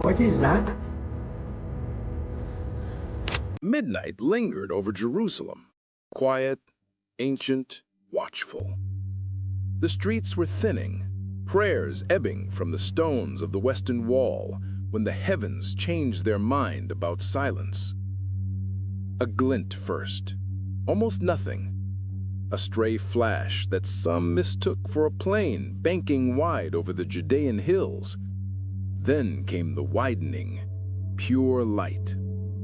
What is that? Midnight lingered over Jerusalem, quiet, ancient, watchful. The streets were thinning, prayers ebbing from the stones of the Western Wall when the heavens changed their mind about silence. A glint first, almost nothing. A stray flash that some mistook for a plane banking wide over the Judean hills. Then came the widening, pure light,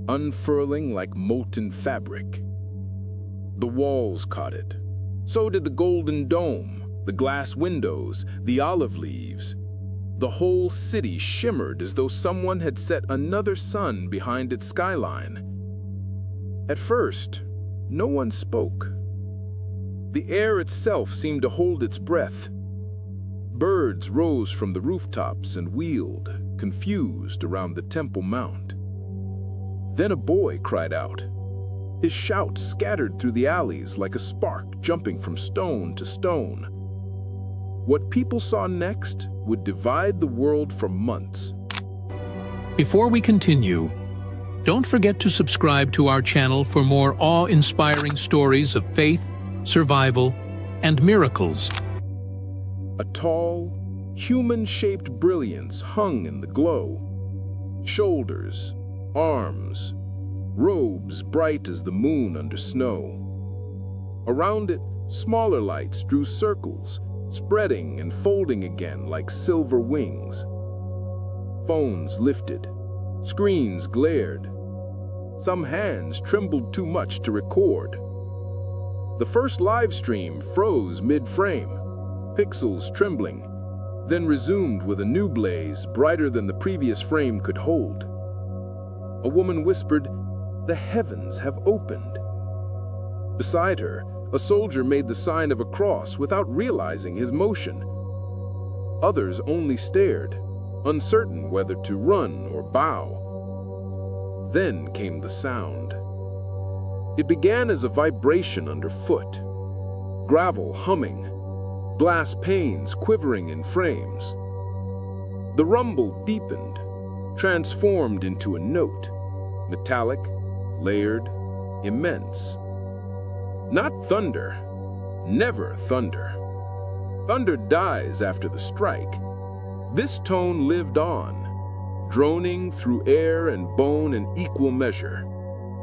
unfurling like molten fabric. The walls caught it. So did the golden dome, the glass windows, the olive leaves. The whole city shimmered as though someone had set another sun behind its skyline. At first, no one spoke. The air itself seemed to hold its breath. Birds rose from the rooftops and wheeled, confused, around the Temple Mount. Then a boy cried out. His shout scattered through the alleys like a spark jumping from stone to stone. What people saw next would divide the world for months. Before we continue, don't forget to subscribe to our channel for more awe-inspiring stories of faith, survival, and miracles. A tall, human-shaped brilliance hung in the glow. Shoulders, arms, robes bright as the moon under snow. Around it, smaller lights drew circles, spreading and folding again like silver wings. Phones lifted, screens glared. Some hands trembled too much to record. The first live stream froze mid-frame, pixels trembling, then resumed with a new blaze brighter than the previous frame could hold. A woman whispered, "The heavens have opened." Beside her, a soldier made the sign of a cross without realizing his motion. Others only stared, uncertain whether to run or bow. Then came the sound. It began as a vibration underfoot, gravel humming, glass panes quivering in frames. The rumble deepened, transformed into a note, metallic, layered, immense. Not thunder, never thunder. Thunder dies after the strike. This tone lived on, droning through air and bone in equal measure,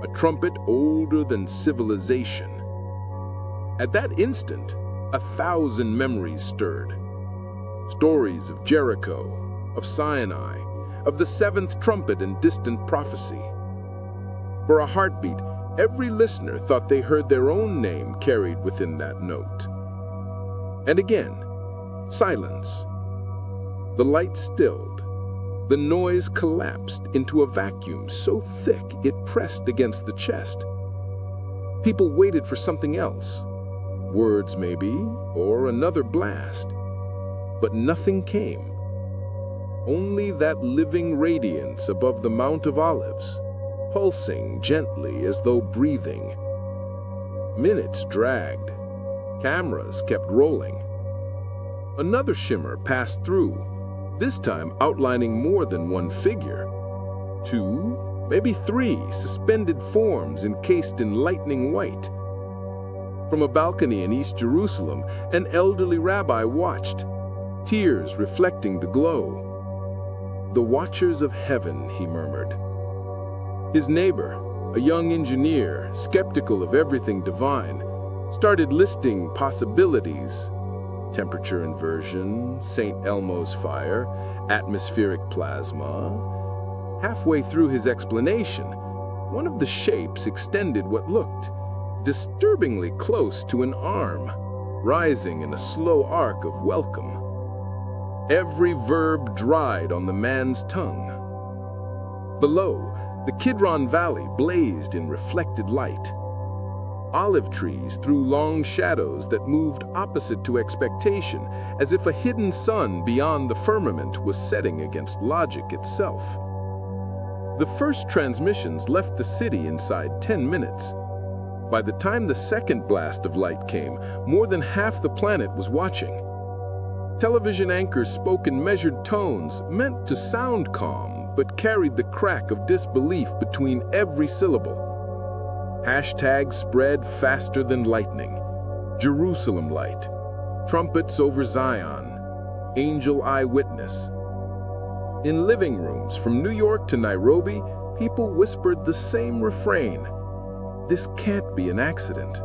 a trumpet older than civilization. At that instant, 1,000 memories stirred. Stories of Jericho, of Sinai, of the seventh trumpet and distant prophecy. For a heartbeat, every listener thought they heard their own name carried within that note. And again, silence. The light stilled. The noise collapsed into a vacuum so thick it pressed against the chest. People waited for something else. Words maybe, or another blast. But nothing came. Only that living radiance above the Mount of Olives, pulsing gently as though breathing. Minutes dragged. Cameras kept rolling. Another shimmer passed through, this time outlining more than one figure. 2, maybe 3 suspended forms encased in lightning white. From a balcony in East Jerusalem, an elderly rabbi watched, tears reflecting the glow. "The watchers of heaven," he murmured. His neighbor, a young engineer, skeptical of everything divine, started listing possibilities. Temperature inversion, St. Elmo's fire, atmospheric plasma. Halfway through his explanation, one of the shapes extended what looked disturbingly close to an arm, rising in a slow arc of welcome. Every verb dried on the man's tongue. Below, the Kidron Valley blazed in reflected light. Olive trees threw long shadows that moved opposite to expectation, as if a hidden sun beyond the firmament was setting against logic itself. The first transmissions left the city inside 10 minutes. By the time the second blast of light came, more than half the planet was watching. Television anchors spoke in measured tones, meant to sound calm, but carried the crack of disbelief between every syllable. Hashtags spread faster than lightning. Jerusalem light, trumpets over Zion, angel eyewitness. In living rooms from New York to Nairobi, people whispered the same refrain. This can't be an accident.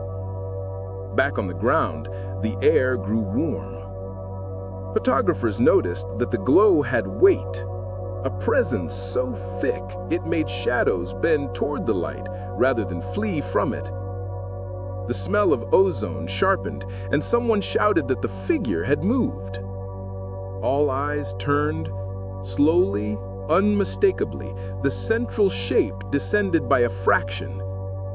Back on the ground, the air grew warm. Photographers noticed that the glow had weight, a presence so thick it made shadows bend toward the light rather than flee from it. The smell of ozone sharpened, and someone shouted that the figure had moved. All eyes turned. Slowly, unmistakably, the central shape descended by a fraction,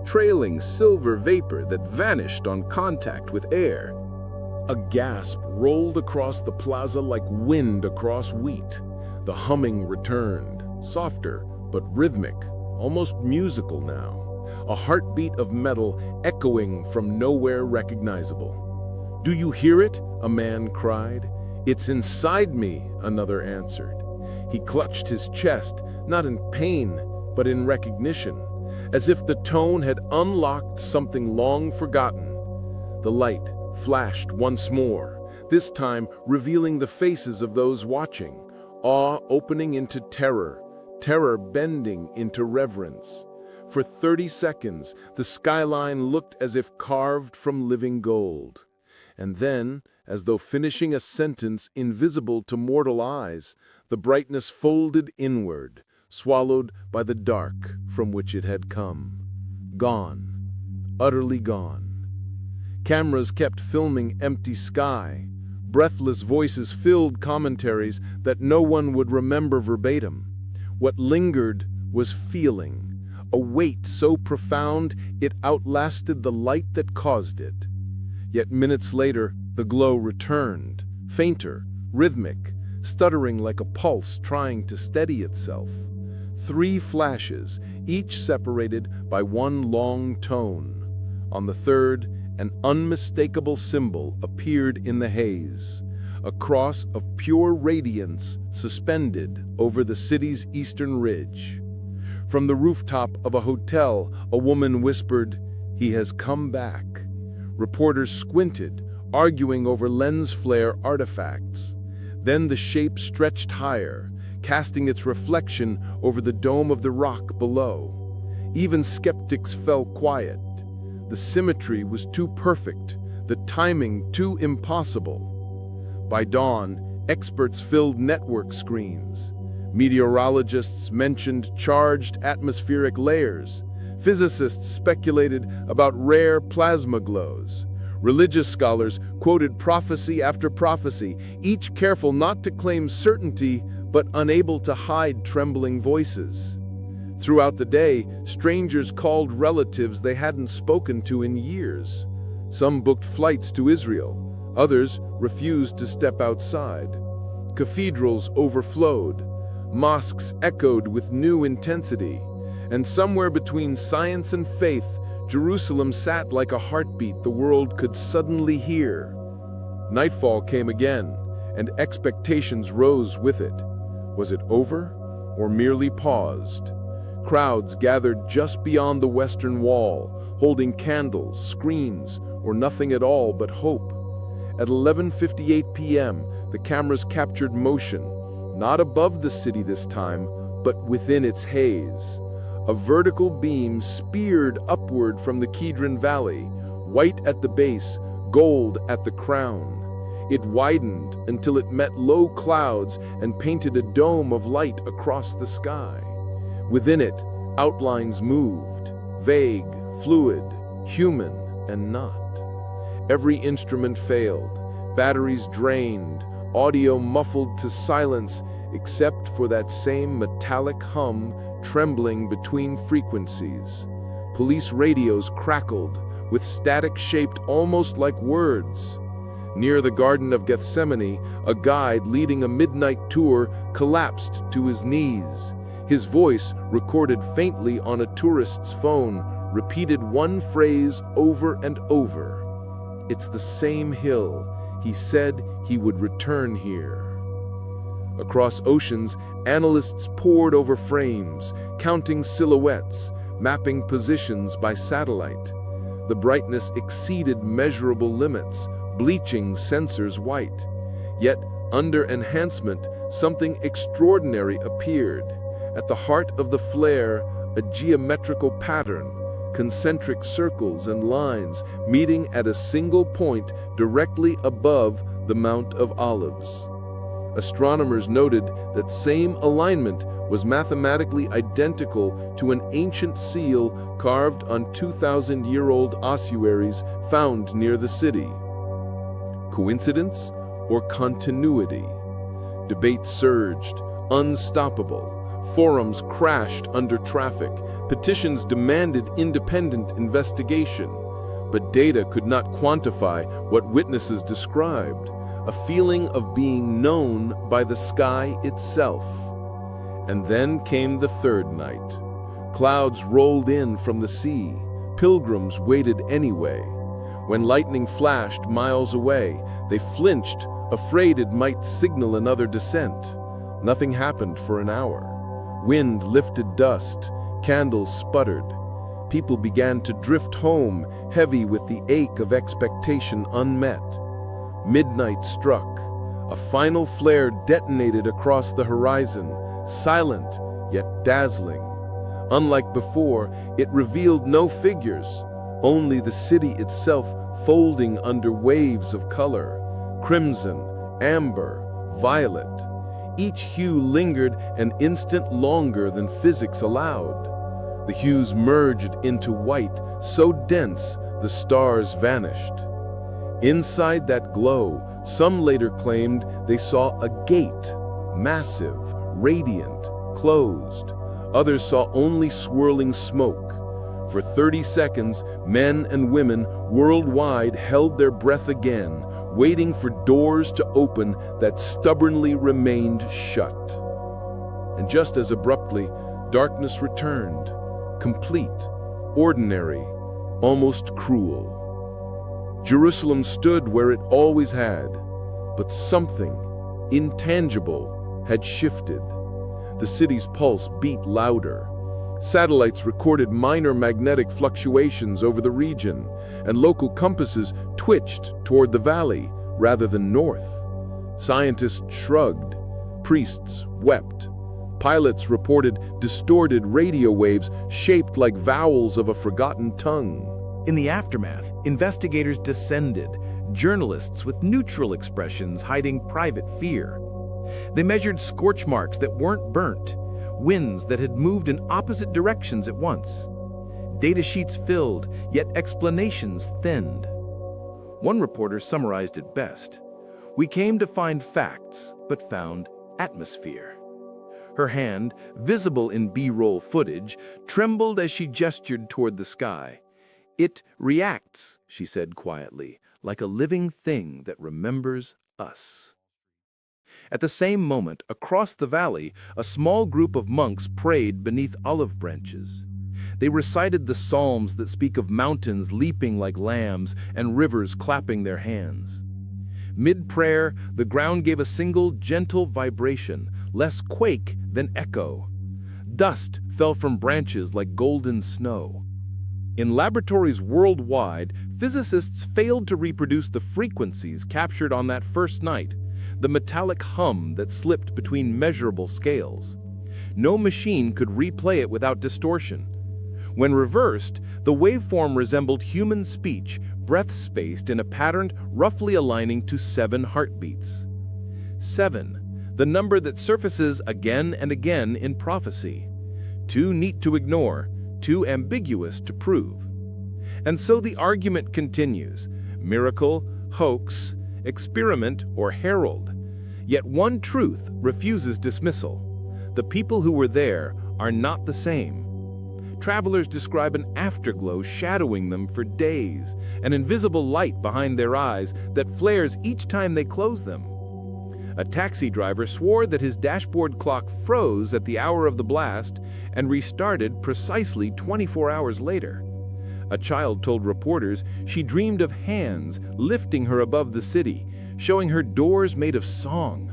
trailing silver vapor that vanished on contact with air. A gasp rolled across the plaza like wind across wheat. The humming returned, softer but rhythmic, almost musical now. A heartbeat of metal echoing from nowhere recognizable. "Do you hear it?" a man cried. "It's inside me," another answered. He clutched his chest, not in pain, but in recognition, as if the tone had unlocked something long forgotten. The light flashed once more, this time revealing the faces of those watching, awe opening into terror, terror bending into reverence. For 30 seconds, the skyline looked as if carved from living gold. And then, as though finishing a sentence invisible to mortal eyes, the brightness folded inward, swallowed by the dark from which it had come. Gone, utterly gone. Cameras kept filming empty sky. Breathless voices filled commentaries that no one would remember verbatim. What lingered was feeling, a weight so profound it outlasted the light that caused it. Yet minutes later, the glow returned, fainter, rhythmic, stuttering like a pulse trying to steady itself. 3 flashes, each separated by one long tone. On the third, an unmistakable symbol appeared in the haze, a cross of pure radiance suspended over the city's eastern ridge. From the rooftop of a hotel, a woman whispered, "He has come back." Reporters squinted, arguing over lens flare artifacts. Then the shape stretched higher, casting its reflection over the dome of the rock below. Even skeptics fell quiet. The symmetry was too perfect, the timing too impossible. By dawn, experts filled network screens. Meteorologists mentioned charged atmospheric layers. Physicists speculated about rare plasma glows. Religious scholars quoted prophecy after prophecy, each careful not to claim certainty, but unable to hide trembling voices. Throughout the day, strangers called relatives they hadn't spoken to in years. Some booked flights to Israel. Others refused to step outside. Cathedrals overflowed. Mosques echoed with new intensity. And somewhere between science and faith, Jerusalem sat like a heartbeat the world could suddenly hear. Nightfall came again, and expectations rose with it. Was it over, or merely paused? Crowds gathered just beyond the western wall, holding candles, screens, or nothing at all but hope. At 11:58 p.m., the cameras captured motion, not above the city this time, but within its haze. A vertical beam speared upward from the Kidron Valley, white at the base, gold at the crown. It widened until it met low clouds and painted a dome of light across the sky. Within it, outlines moved, vague, fluid, human, and not. Every instrument failed, batteries drained, audio muffled to silence except for that same metallic hum trembling between frequencies. Police radios crackled, with static shaped almost like words. Near the Garden of Gethsemane, a guide leading a midnight tour collapsed to his knees. His voice, recorded faintly on a tourist's phone, repeated one phrase over and over. "It's the same hill. He said he would return here." Across oceans, analysts pored over frames, counting silhouettes, mapping positions by satellite. The brightness exceeded measurable limits, bleaching sensors white. Yet, under enhancement, something extraordinary appeared. At the heart of the flare, a geometrical pattern, concentric circles and lines meeting at a single point directly above the Mount of Olives. Astronomers noted that same alignment was mathematically identical to an ancient seal carved on 2,000-year-old ossuaries found near the city. Coincidence or continuity? Debate surged, unstoppable. Forums crashed under traffic. Petitions demanded independent investigation. But data could not quantify what witnesses described, a feeling of being known by the sky itself. And then came the third night. Clouds rolled in from the sea. Pilgrims waited anyway. When lightning flashed miles away, they flinched, afraid it might signal another descent. Nothing happened for an hour. Wind lifted dust, candles sputtered. People began to drift home, heavy with the ache of expectation unmet. Midnight struck. A final flare detonated across the horizon, silent yet dazzling. Unlike before, it revealed no figures, only the city itself folding under waves of color, crimson, amber, violet. Each hue lingered an instant longer than physics allowed. The hues merged into white, so dense the stars vanished. Inside that glow, some later claimed they saw a gate, massive, radiant, closed. Others saw only swirling smoke. For 30 seconds, men and women worldwide held their breath again, waiting for doors to open that stubbornly remained shut. And just as abruptly, darkness returned, complete, ordinary, almost cruel. Jerusalem stood where it always had, but something intangible had shifted. The city's pulse beat louder. Satellites recorded minor magnetic fluctuations over the region, and local compasses twitched toward the valley rather than north. Scientists shrugged. Priests wept. Pilots reported distorted radio waves shaped like vowels of a forgotten tongue. In the aftermath, investigators descended, journalists with neutral expressions hiding private fear. They measured scorch marks that weren't burnt, winds that had moved in opposite directions at once. Data sheets filled, yet explanations thinned. One reporter summarized it best. "We came to find facts, but found atmosphere." Her hand, visible in B-roll footage, trembled as she gestured toward the sky. "It reacts," she said quietly, "like a living thing that remembers us." At the same moment, across the valley, a small group of monks prayed beneath olive branches. They recited the psalms that speak of mountains leaping like lambs and rivers clapping their hands. Mid-prayer, the ground gave a single gentle vibration, less quake than echo. Dust fell from branches like golden snow. In laboratories worldwide, physicists failed to reproduce the frequencies captured on that first night, the metallic hum that slipped between measurable scales. No machine could replay it without distortion. When reversed, the waveform resembled human speech, breath-spaced in a pattern roughly aligning to 7 heartbeats. 7, the number that surfaces again and again in prophecy. Too neat to ignore, too ambiguous to prove. And so the argument continues: miracle, hoax, experiment, or herald. Yet one truth refuses dismissal. The people who were there are not the same. Travelers describe an afterglow shadowing them for days, an invisible light behind their eyes that flares each time they close them. A taxi driver swore that his dashboard clock froze at the hour of the blast and restarted precisely 24 hours later. A child told reporters she dreamed of hands lifting her above the city, showing her doors made of song.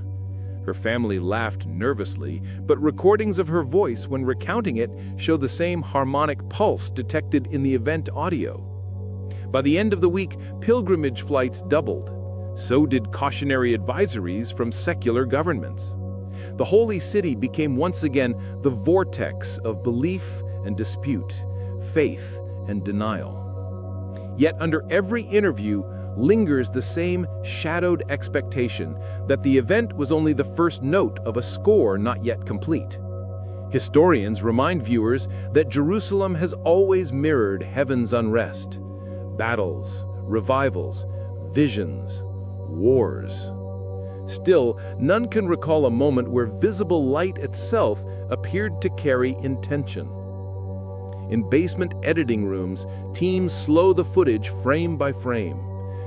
Her family laughed nervously, but recordings of her voice when recounting it show the same harmonic pulse detected in the event audio. By the end of the week, pilgrimage flights doubled. So did cautionary advisories from secular governments. The holy city became once again the vortex of belief and dispute, faith and denial. Yet under every interview lingers the same shadowed expectation that the event was only the first note of a score not yet complete. Historians remind viewers that Jerusalem has always mirrored heaven's unrest. Battles, revivals, visions, wars. Still, none can recall a moment where visible light itself appeared to carry intention. In basement editing rooms, teams slow the footage frame by frame.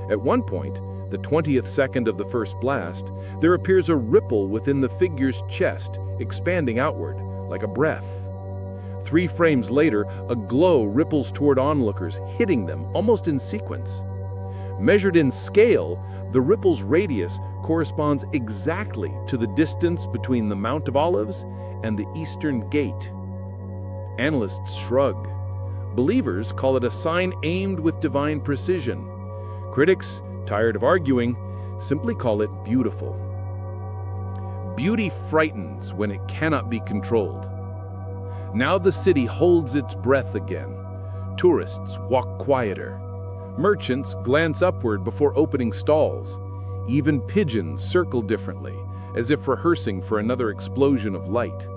At one point, the 20th second of the first blast, there appears a ripple within the figure's chest, expanding outward, like a breath. 3 frames later, a glow ripples toward onlookers, hitting them almost in sequence. Measured in scale, the ripple's radius corresponds exactly to the distance between the Mount of Olives and the Eastern Gate. Analysts shrug. Believers call it a sign aimed with divine precision. Critics, tired of arguing, simply call it beautiful. Beauty frightens when it cannot be controlled. Now the city holds its breath again. Tourists walk quieter. Merchants glance upward before opening stalls. Even pigeons circle differently, as if rehearsing for another explosion of light.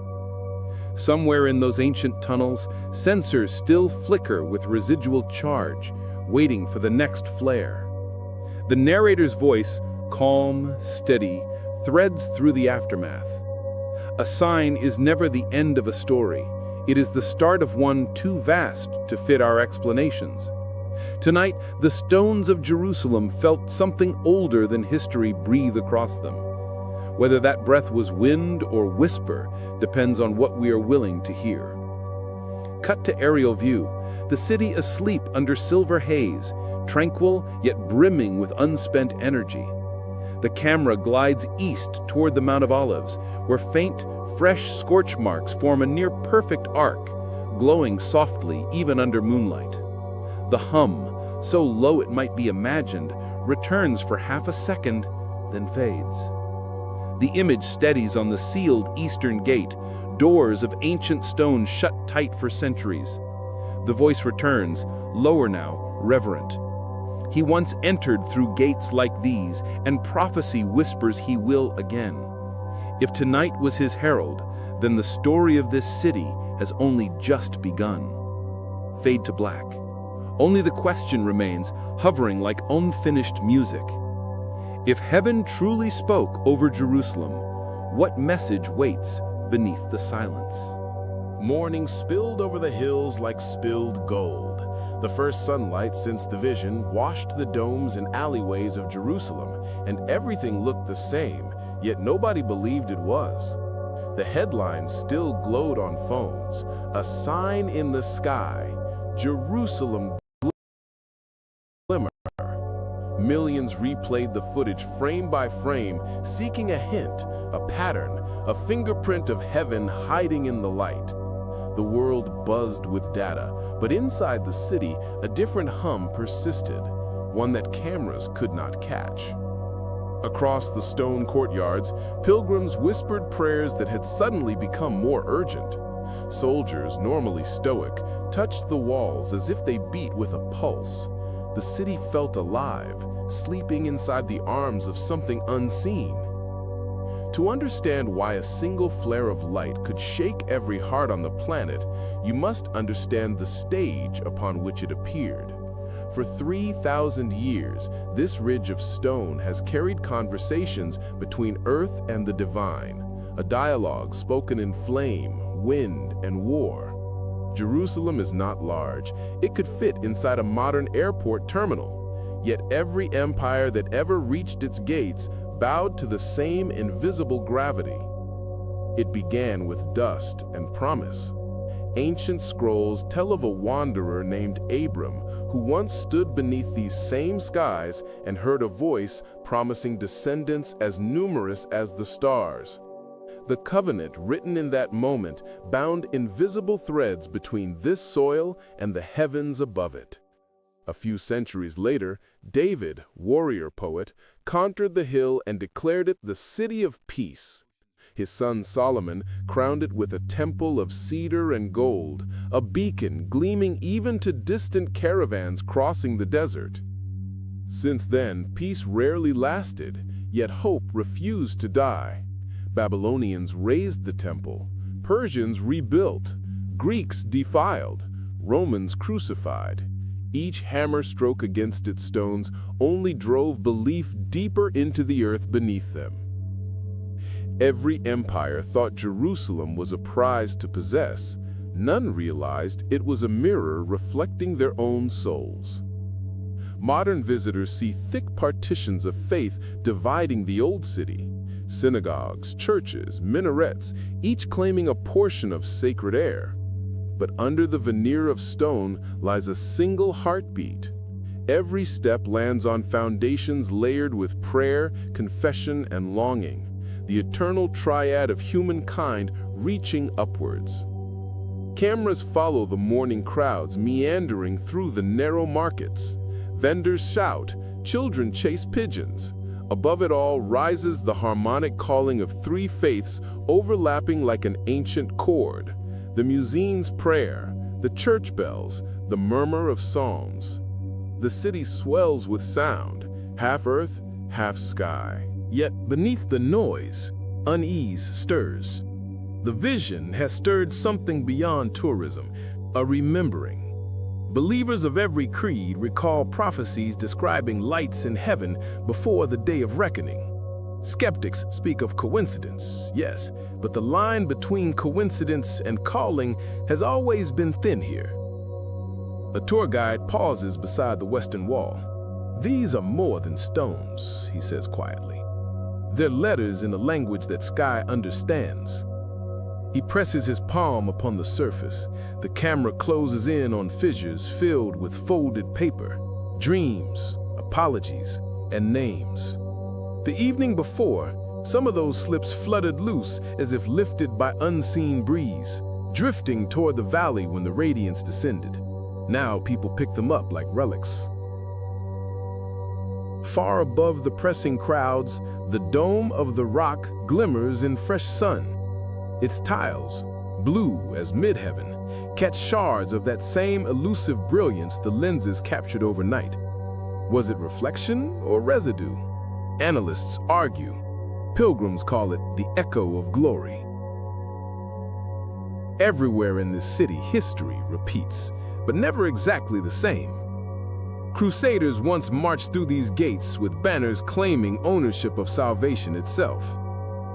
Somewhere in those ancient tunnels, sensors still flicker with residual charge, waiting for the next flare. The narrator's voice, calm, steady, threads through the aftermath. A sign is never the end of a story. It is the start of one too vast to fit our explanations. Tonight, the stones of Jerusalem felt something older than history breathe across them. Whether that breath was wind or whisper depends on what we are willing to hear. Cut to aerial view, the city asleep under silver haze, tranquil yet brimming with unspent energy. The camera glides east toward the Mount of Olives, where faint, fresh scorch marks form a near-perfect arc, glowing softly even under moonlight. The hum, so low it might be imagined, returns for half a second, then fades. The image steadies on the sealed eastern gate, doors of ancient stone shut tight for centuries. The voice returns, lower now, reverent. He once entered through gates like these, and prophecy whispers he will again. If tonight was his herald, then the story of this city has only just begun. Fade to black. Only the question remains, hovering like unfinished music. If heaven truly spoke over Jerusalem, what message waits beneath the silence? Morning spilled over the hills like spilled gold. The first sunlight since the vision washed the domes and alleyways of Jerusalem, and everything looked the same, yet nobody believed it was. The headlines still glowed on phones, a sign in the sky, Jerusalem glimmer. Millions replayed the footage frame by frame, seeking a hint, a pattern, a fingerprint of heaven hiding in the light. The world buzzed with data, but inside the city, a different hum persisted, one that cameras could not catch. Across the stone courtyards, pilgrims whispered prayers that had suddenly become more urgent. Soldiers, normally stoic, touched the walls as if they beat with a pulse. The city felt alive, sleeping inside the arms of something unseen. To understand why a single flare of light could shake every heart on the planet, you must understand the stage upon which it appeared. For 3,000 years, this ridge of stone has carried conversations between earth and the divine, a dialogue spoken in flame, wind, and war. Jerusalem is not large. It could fit inside a modern airport terminal. Yet every empire that ever reached its gates bowed to the same invisible gravity. It began with dust and promise. ancient scrolls tell of a wanderer named Abram who once stood beneath these same skies and heard a voice promising descendants as numerous as the stars. The covenant written in that moment bound invisible threads between this soil and the heavens above it. A few centuries later, David, warrior poet, conquered the hill and declared it the city of peace. His son Solomon crowned it with a temple of cedar and gold, a beacon gleaming even to distant caravans crossing the desert. Since then, peace rarely lasted, yet hope refused to die. Babylonians razed the temple, Persians rebuilt, Greeks defiled, Romans crucified. Each hammer stroke against its stones only drove belief deeper into the earth beneath them. Every empire thought Jerusalem was a prize to possess. None realized it was a mirror reflecting their own souls. Modern visitors see thick partitions of faith dividing the old city. Synagogues, churches, minarets, each claiming a portion of sacred air. But under the veneer of stone lies a single heartbeat. Every step lands on foundations layered with prayer, confession, and longing. The eternal triad of humankind reaching upwards. Cameras follow the morning crowds meandering through the narrow markets. Vendors shout, children chase pigeons. Above it all rises the harmonic calling of three faiths overlapping like an ancient chord. The muzzin's prayer, the church bells, the murmur of psalms. The city swells with sound, half earth, half sky. Yet beneath the noise, unease stirs. The vision has stirred something beyond tourism, a remembering. Believers of every creed recall prophecies describing lights in heaven before the day of reckoning. Skeptics speak of coincidence, yes, but the line between coincidence and calling has always been thin here. A tour guide pauses beside the western wall. "These are more than stones," he says quietly. "They're letters in a language that sky understands." He presses his palm upon the surface. The camera closes in on fissures filled with folded paper, dreams, apologies, and names. The evening before, some of those slips fluttered loose as if lifted by unseen breeze, drifting toward the valley when the radiance descended. Now people pick them up like relics. Far above the pressing crowds, the dome of the rock glimmers in fresh sun. Its tiles, blue as mid-heaven, catch shards of that same elusive brilliance the lenses captured overnight. Was it reflection or residue? Analysts argue. Pilgrims call it the echo of glory. Everywhere in this city, history repeats, but never exactly the same. Crusaders once marched through these gates with banners claiming ownership of salvation itself.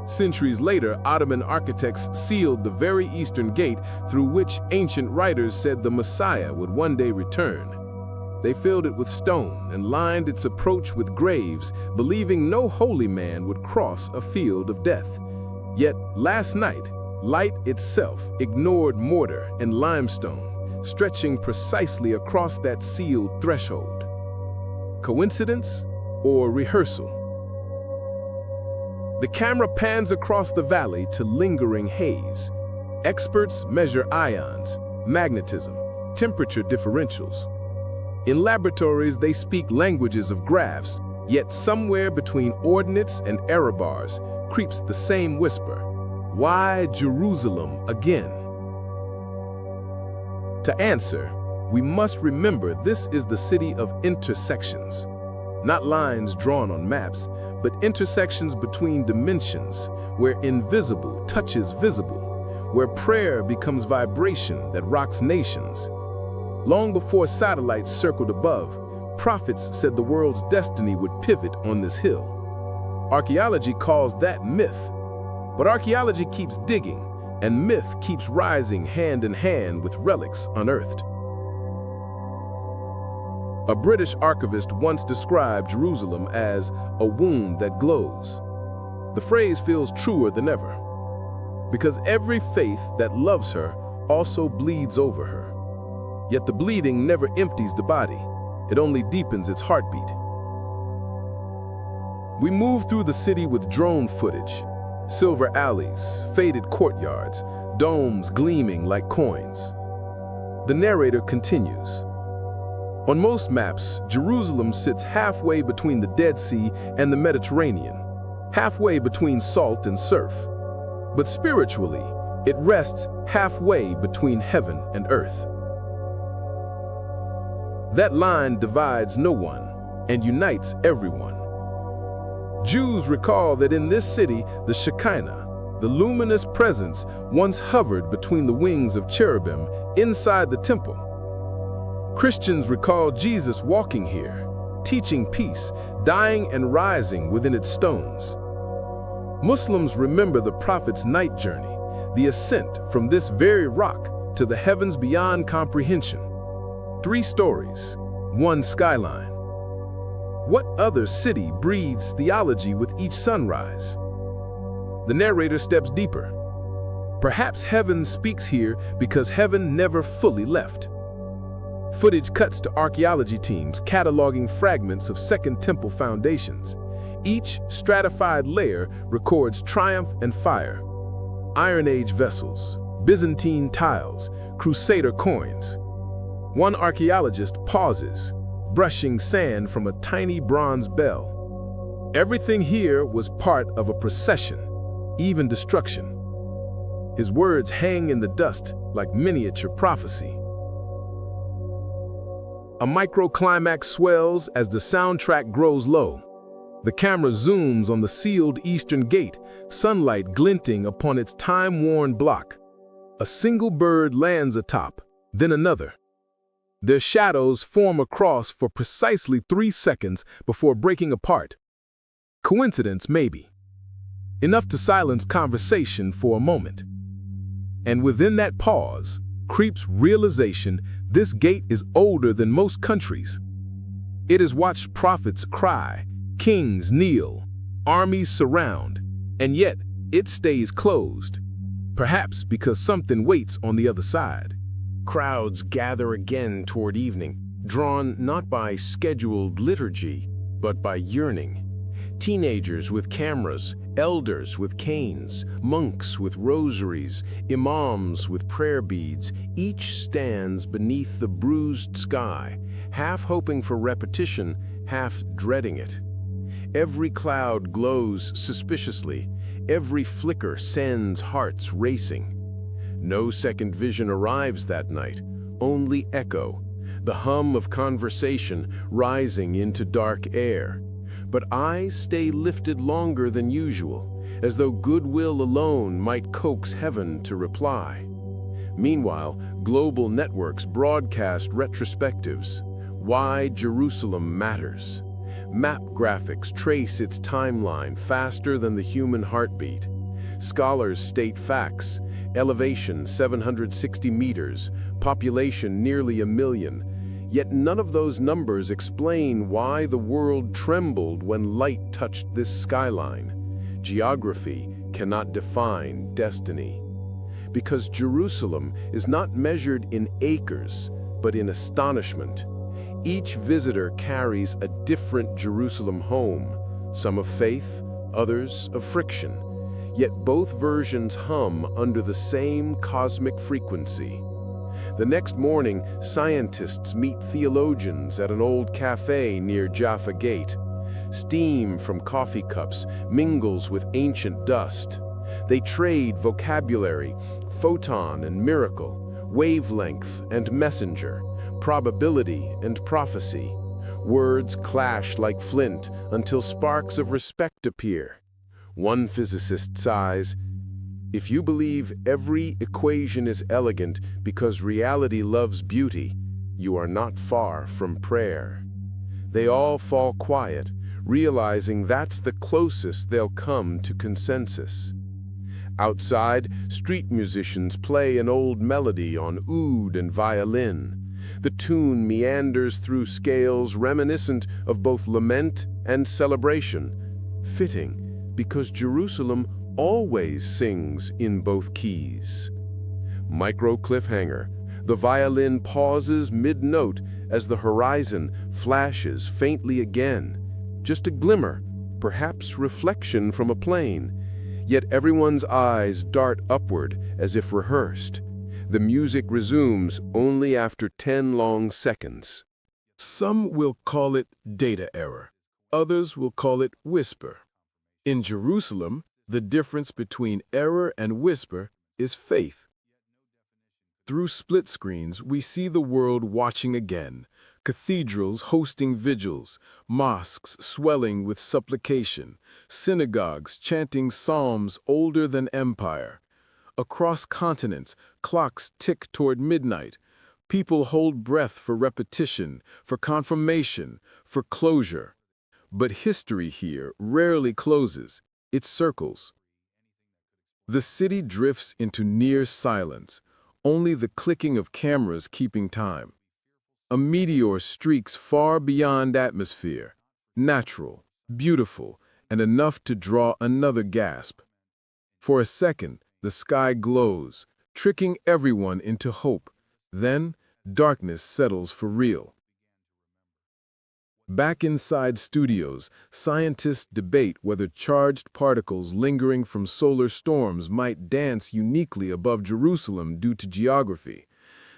Centuries later, Ottoman architects sealed the very eastern gate through which ancient writers said the Messiah would one day return. They filled it with stone and lined its approach with graves, believing no holy man would cross a field of death. Yet last night, light itself ignored mortar and limestone, stretching precisely across that sealed threshold. Coincidence or rehearsal? The camera pans across the valley to lingering haze. Experts measure ions, magnetism, temperature differentials. In laboratories, they speak languages of graphs, yet somewhere between ordinates and error bars creeps the same whisper. Why Jerusalem again? To answer, we must remember this is the city of intersections. Not lines drawn on maps, but intersections between dimensions, where invisible touches visible, where prayer becomes vibration that rocks nations. Long before satellites circled above, prophets said the world's destiny would pivot on this hill. Archaeology calls that myth, but archaeology keeps digging, and myth keeps rising hand in hand with relics unearthed. A British archivist once described Jerusalem as a wound that glows. The phrase feels truer than ever, because every faith that loves her also bleeds over her. Yet the bleeding never empties the body. It only deepens its heartbeat. We move through the city with drone footage. Silver alleys, faded courtyards, domes gleaming like coins. The narrator continues. On most maps, Jerusalem sits halfway between the Dead Sea and the Mediterranean, halfway between salt and surf. But spiritually, it rests halfway between heaven and earth. That line divides no one and unites everyone. Jews recall that in this city, the Shekinah, the luminous presence, once hovered between the wings of cherubim inside the temple. Christians recall Jesus walking here, teaching peace, dying and rising within its stones. Muslims remember the prophet's night journey, the ascent from this very rock to the heavens beyond comprehension. 3 stories, 1 skyline. What other city breathes theology with each sunrise? The narrator steps deeper. Perhaps heaven speaks here because heaven never fully left. Footage cuts to archaeology teams cataloging fragments of Second Temple foundations. Each stratified layer records triumph and fire. Iron Age vessels, Byzantine tiles, Crusader coins. One archaeologist pauses, brushing sand from a tiny bronze bell. Everything here was part of a procession, even destruction. His words hang in the dust like miniature prophecy. A microclimax swells as the soundtrack grows low. The camera zooms on the sealed eastern gate, sunlight glinting upon its time-worn block. A single bird lands atop, then another. Their shadows form across for precisely 3 seconds before breaking apart. Coincidence, maybe. Enough to silence conversation for a moment. And within that pause, creeps realization this gate is older than most countries. It has watched prophets cry, kings kneel, armies surround, and yet it stays closed. Perhaps because something waits on the other side. Crowds gather again toward evening, drawn not by scheduled liturgy, but by yearning. Teenagers with cameras, elders with canes, monks with rosaries, imams with prayer beads, each stands beneath the bruised sky, half hoping for repetition, half dreading it. Every cloud glows suspiciously, every flicker sends hearts racing. No second vision arrives that night, only echo, the hum of conversation rising into dark air. But eyes stay lifted longer than usual, as though goodwill alone might coax heaven to reply. Meanwhile, global networks broadcast retrospectives. Why Jerusalem matters. Map graphics trace its timeline faster than the human heartbeat. Scholars state facts. Elevation 760 meters, population nearly 1 million. Yet none of those numbers explain why the world trembled when light touched this skyline. Geography cannot define destiny. Because Jerusalem is not measured in acres, but in astonishment. Each visitor carries a different Jerusalem home, some of faith, others of friction. Yet both versions hum under the same cosmic frequency. The next morning, scientists meet theologians at an old cafe near Jaffa Gate. Steam from coffee cups mingles with ancient dust. They trade vocabulary, photon and miracle, wavelength and messenger, probability and prophecy. Words clash like flint until sparks of respect appear. One physicist sighs, "If you believe every equation is elegant because reality loves beauty, you are not far from prayer." They all fall quiet, realizing that's the closest they'll come to consensus. Outside, street musicians play an old melody on oud and violin. The tune meanders through scales reminiscent of both lament and celebration, fitting because Jerusalem always sings in both keys. Micro cliffhanger. The violin pauses mid-note as the horizon flashes faintly again. Just a glimmer, perhaps reflection from a plane. Yet everyone's eyes dart upward as if rehearsed. The music resumes only after 10 long seconds. Some will call it data error. Others will call it whisper. In Jerusalem, the difference between error and whisper is faith. Through split screens, we see the world watching again, cathedrals hosting vigils, mosques swelling with supplication, synagogues chanting psalms older than empire. Across continents, clocks tick toward midnight. People hold breath for repetition, for confirmation, for closure. But history here rarely closes, it circles. The city drifts into near silence, only the clicking of cameras keeping time. A meteor streaks far beyond atmosphere, natural, beautiful, and enough to draw another gasp. For a second, the sky glows, tricking everyone into hope. Then, darkness settles for real. Back inside studios, scientists debate whether charged particles lingering from solar storms might dance uniquely above Jerusalem due to geography.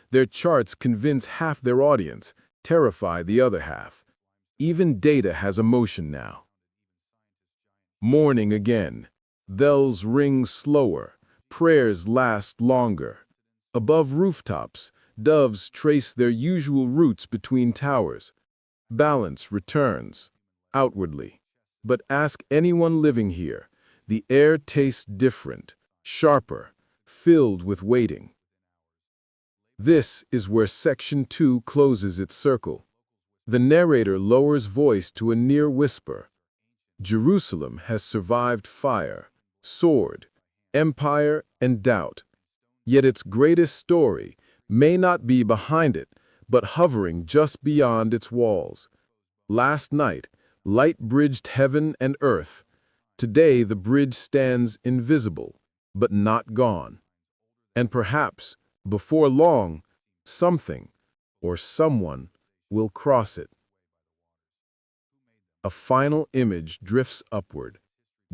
Their charts convince half their audience, terrify the other half. Even data has emotion now. Morning again. Bells ring slower. Prayers last longer. Above rooftops, doves trace their usual routes between towers. Balance returns, outwardly. But ask anyone living here, the air tastes different, sharper, filled with waiting. This is where Section 2 closes its circle. The narrator lowers voice to a near whisper. Jerusalem has survived fire, sword, empire, and doubt. Yet its greatest story may not be behind it, but hovering just beyond its walls. Last night, light bridged heaven and earth. Today the bridge stands invisible, but not gone. And perhaps, before long, something or someone will cross it. A final image drifts upward,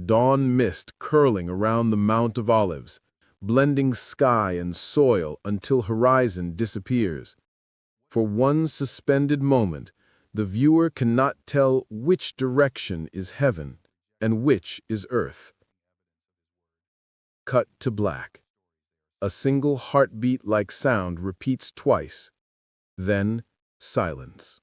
dawn mist curling around the Mount of Olives, blending sky and soil until horizon disappears. For one suspended moment, the viewer cannot tell which direction is heaven and which is earth. Cut to black. A single heartbeat-like sound repeats twice, then silence.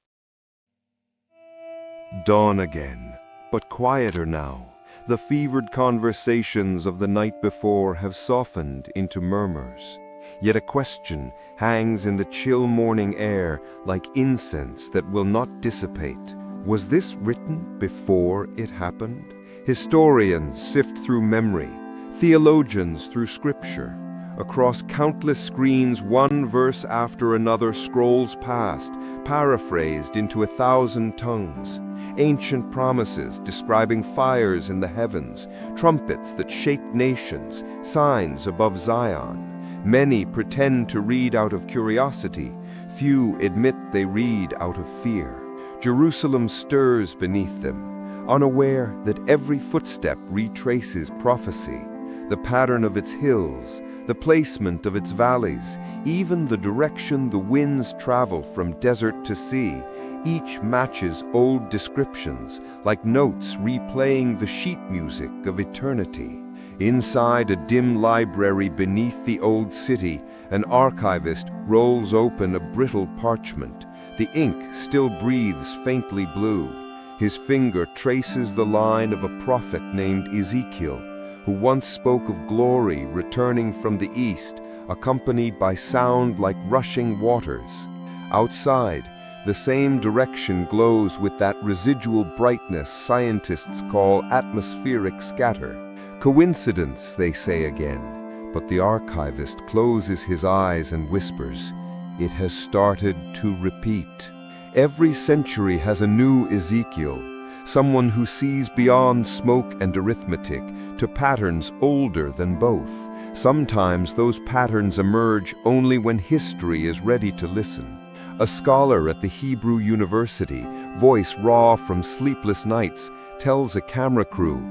Dawn again, but quieter now. The fevered conversations of the night before have softened into murmurs. Yet a question hangs in the chill morning air like incense that will not dissipate. Was this written before it happened? Historians sift through memory, theologians through scripture. Across countless screens, one verse after another scrolls past, paraphrased into 1,000 tongues. Ancient promises describing fires in the heavens, trumpets that shake nations, signs above Zion. Many pretend to read out of curiosity. Few admit they read out of fear. Jerusalem stirs beneath them, unaware that every footstep retraces prophecy. The pattern of its hills, the placement of its valleys, even the direction the winds travel from desert to sea, each matches old descriptions, like notes replaying the sheet music of eternity. Inside a dim library beneath the old city, an archivist rolls open a brittle parchment. The ink still breathes faintly blue. His finger traces the line of a prophet named Ezekiel, who once spoke of glory returning from the east, accompanied by sound like rushing waters. Outside, the same direction glows with that residual brightness scientists call atmospheric scatter. Coincidence, they say again, but the archivist closes his eyes and whispers, "It has started to repeat." Every century has a new Ezekiel. someone who sees beyond smoke and arithmetic to patterns older than both. Sometimes those patterns emerge only when history is ready to listen. A scholar at the Hebrew University, voice raw from sleepless nights, tells a camera crew,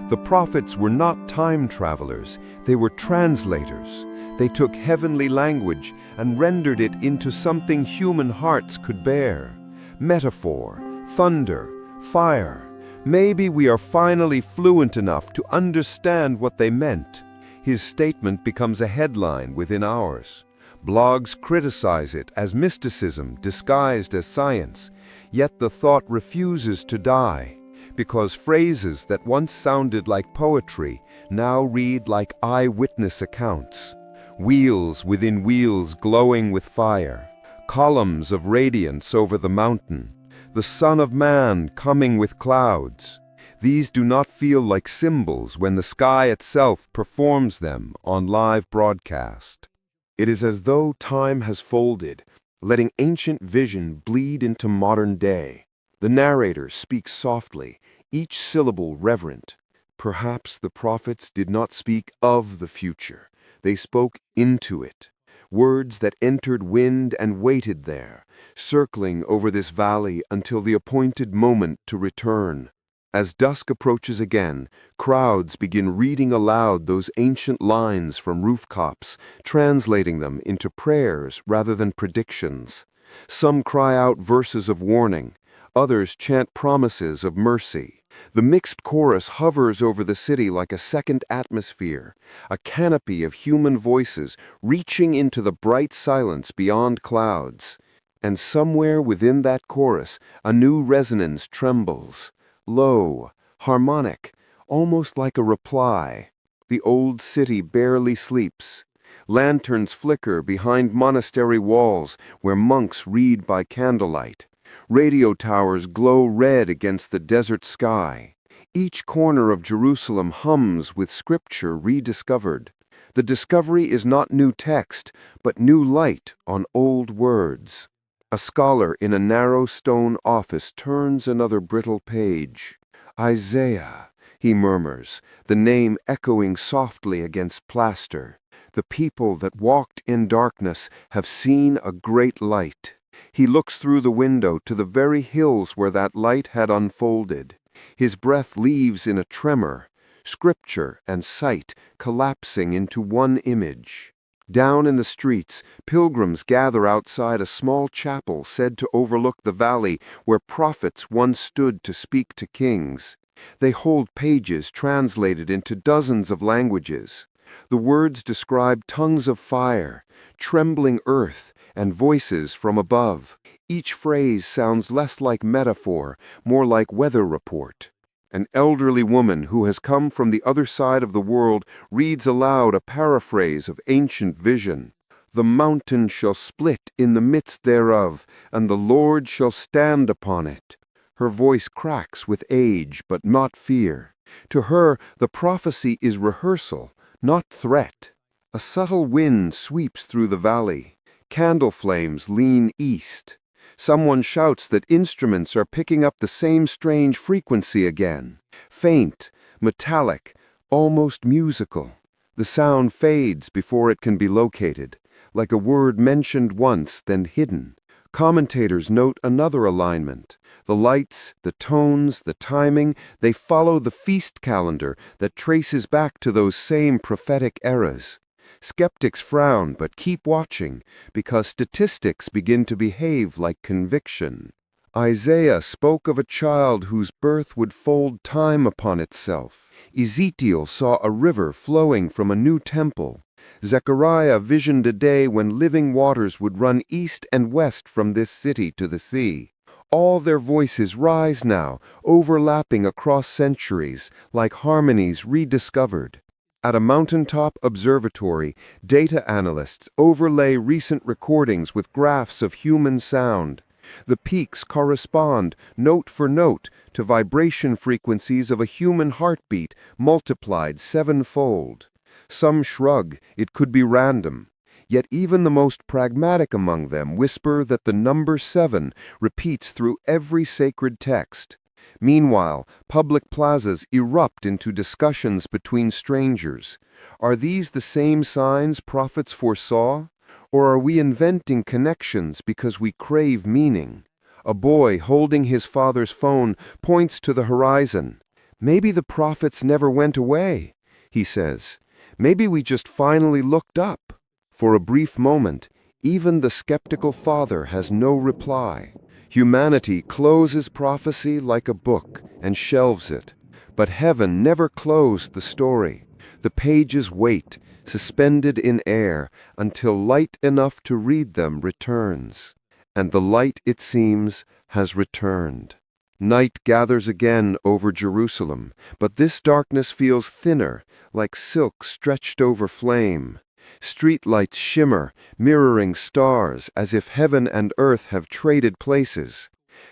"The prophets were not time travelers, they were translators. They took heavenly language and rendered it into something human hearts could bear. Metaphor, thunder, fire. Maybe we are finally fluent enough to understand what they meant." His statement becomes a headline within hours. Blogs criticize it as mysticism disguised as science, yet the thought refuses to die, because phrases that once sounded like poetry now read like eyewitness accounts. Wheels within wheels glowing with fire, columns of radiance over the mountain, the Son of Man coming with clouds. These do not feel like symbols when the sky itself performs them on live broadcast. It is as though time has folded, letting ancient vision bleed into modern day. The narrator speaks softly, each syllable reverent. Perhaps the prophets did not speak of the future. They spoke into it. Words that entered wind and waited there, circling over this valley until the appointed moment to return. As dusk approaches again, crowds begin reading aloud those ancient lines from rooftops, translating them into prayers rather than predictions. Some cry out verses of warning, others chant promises of mercy. The mixed chorus hovers over the city like a second atmosphere, a canopy of human voices reaching into the bright silence beyond clouds. And somewhere within that chorus, a new resonance trembles. Low, harmonic, almost like a reply. The old city barely sleeps. Lanterns flicker behind monastery walls where monks read by candlelight. Radio towers glow red against the desert sky. Each corner of Jerusalem hums with scripture rediscovered. The discovery is not new text, but new light on old words. A scholar in a narrow stone office turns another brittle page. Isaiah, he murmurs, the name echoing softly against plaster. The people that walked in darkness have seen a great light. He looks through the window to the very hills where that light had unfolded. His breath leaves in a tremor, scripture and sight collapsing into one image. Down in the streets, pilgrims gather outside a small chapel said to overlook the valley where prophets once stood to speak to kings. They hold pages translated into dozens of languages. The words describe tongues of fire, trembling earth, and voices from above. Each phrase sounds less like metaphor, more like weather report. An elderly woman who has come from the other side of the world reads aloud a paraphrase of ancient vision. "The mountain shall split in the midst thereof, and the Lord shall stand upon it." Her voice cracks with age, but not fear. To her, the prophecy is rehearsal, not threat. A subtle wind sweeps through the valley. Candle flames lean east. Someone shouts that instruments are picking up the same strange frequency again. Faint, metallic, almost musical. The sound fades before it can be located, like a word mentioned once then hidden. Commentators note another alignment. The lights, the tones, the timing, they follow the feast calendar that traces back to those same prophetic eras. Skeptics frown but keep watching because statistics begin to behave like conviction. Isaiah spoke of a child whose birth would fold time upon itself. Ezekiel saw a river flowing from a new temple. Zechariah visioned a day when living waters would run east and west from this city to the sea. All their voices rise now, overlapping across centuries, like harmonies rediscovered. At a mountaintop observatory, data analysts overlay recent recordings with graphs of human sound. The peaks correspond, note for note, to vibration frequencies of a human heartbeat multiplied sevenfold. Some shrug, it could be random. Yet even the most pragmatic among them whisper that the number 7 repeats through every sacred text. Meanwhile, public plazas erupt into discussions between strangers. Are these the same signs prophets foresaw? Or are we inventing connections because we crave meaning? A boy holding his father's phone points to the horizon. Maybe the prophets never went away, he says. Maybe we just finally looked up. For a brief moment, even the skeptical father has no reply. Humanity closes prophecy like a book and shelves it. But heaven never closed the story. The pages wait, suspended in air, until light enough to read them returns. And the light, it seems, has returned. Night gathers again over Jerusalem, but this darkness feels thinner, like silk stretched over flame. Streetlights shimmer, mirroring stars, as if heaven and earth have traded places.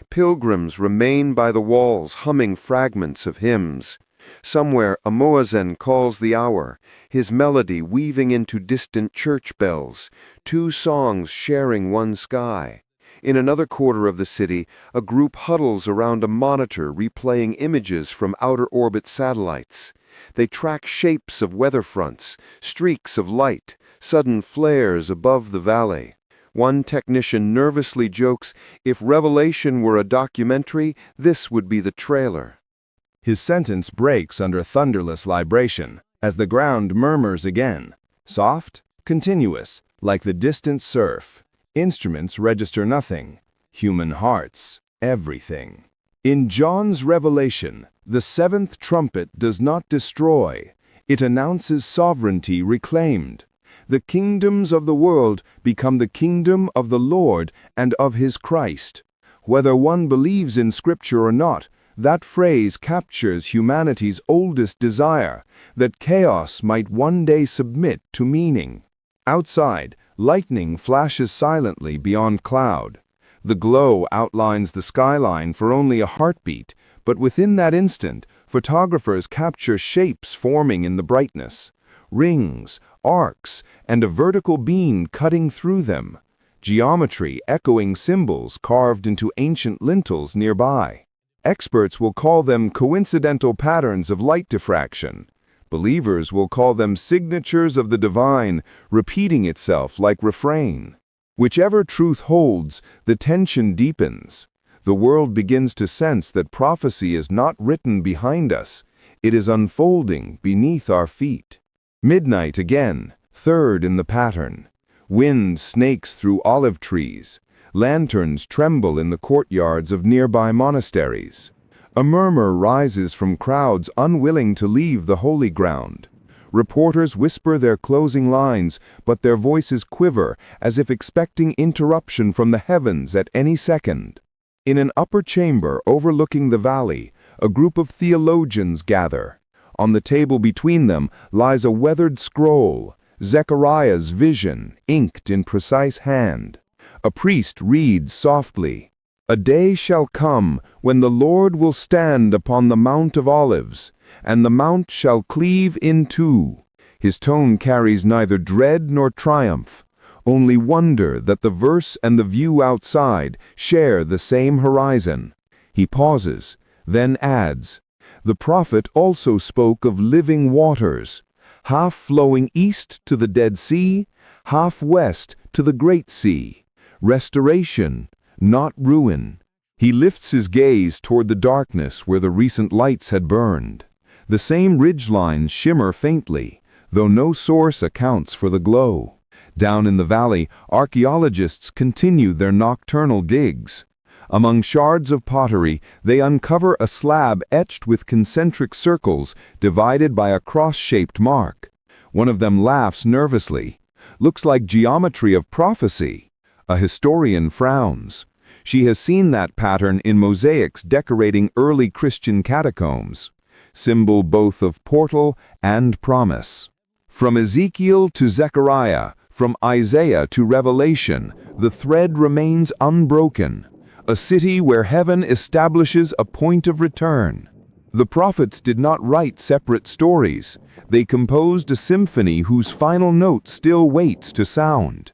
Pilgrims remain by the walls, humming fragments of hymns. Somewhere a muezzin calls the hour, his melody weaving into distant church bells, two songs sharing one sky. In another quarter of the city, a group huddles around a monitor replaying images from outer orbit satellites. They track shapes of weather fronts, streaks of light, sudden flares above the valley. One technician nervously jokes, if Revelation were a documentary, this would be the trailer. His sentence breaks under thunderless libration, as the ground murmurs again. Soft, continuous, like the distant surf. Instruments register nothing. Human hearts, everything. In John's Revelation, the seventh trumpet does not destroy. It announces sovereignty reclaimed. The kingdoms of the world become the kingdom of the Lord and of his Christ. Whether one believes in Scripture or not, that phrase captures humanity's oldest desire, that chaos might one day submit to meaning. Outside, lightning flashes silently beyond cloud. The glow outlines the skyline for only a heartbeat, but within that instant, photographers capture shapes forming in the brightness. Rings, arcs, and a vertical beam cutting through them. Geometry echoing symbols carved into ancient lintels nearby. Experts will call them coincidental patterns of light diffraction. Believers will call them signatures of the divine, repeating itself like refrain. Whichever truth holds, the tension deepens. The world begins to sense that prophecy is not written behind us. It is unfolding beneath our feet. Midnight again, third in the pattern. Wind snakes through olive trees. Lanterns tremble in the courtyards of nearby monasteries. A murmur rises from crowds unwilling to leave the holy ground. Reporters whisper their closing lines, but their voices quiver as if expecting interruption from the heavens at any second. In an upper chamber overlooking the valley, a group of theologians gather. On the table between them lies a weathered scroll, Zechariah's vision, inked in precise hand. A priest reads softly, "A day shall come when the Lord will stand upon the Mount of Olives, and the mount shall cleave in two." His tone carries neither dread nor triumph, only wonder that the verse and the view outside share the same horizon. He pauses, then adds, "The prophet also spoke of living waters, half flowing east to the Dead Sea, half west to the Great Sea. Restoration, not ruin." He lifts his gaze toward the darkness where the recent lights had burned. The same ridgelines shimmer faintly, though no source accounts for the glow. Down in the valley, archaeologists continue their nocturnal digs. Among shards of pottery, they uncover a slab etched with concentric circles divided by a cross-shaped mark. One of them laughs nervously. "Looks like geometry of prophecy." A historian frowns. She has seen that pattern in mosaics decorating early Christian catacombs, symbol both of portal and promise. From Ezekiel to Zechariah, from Isaiah to Revelation, the thread remains unbroken. A city where heaven establishes a point of return. The prophets did not write separate stories. They composed a symphony whose final note still waits to sound.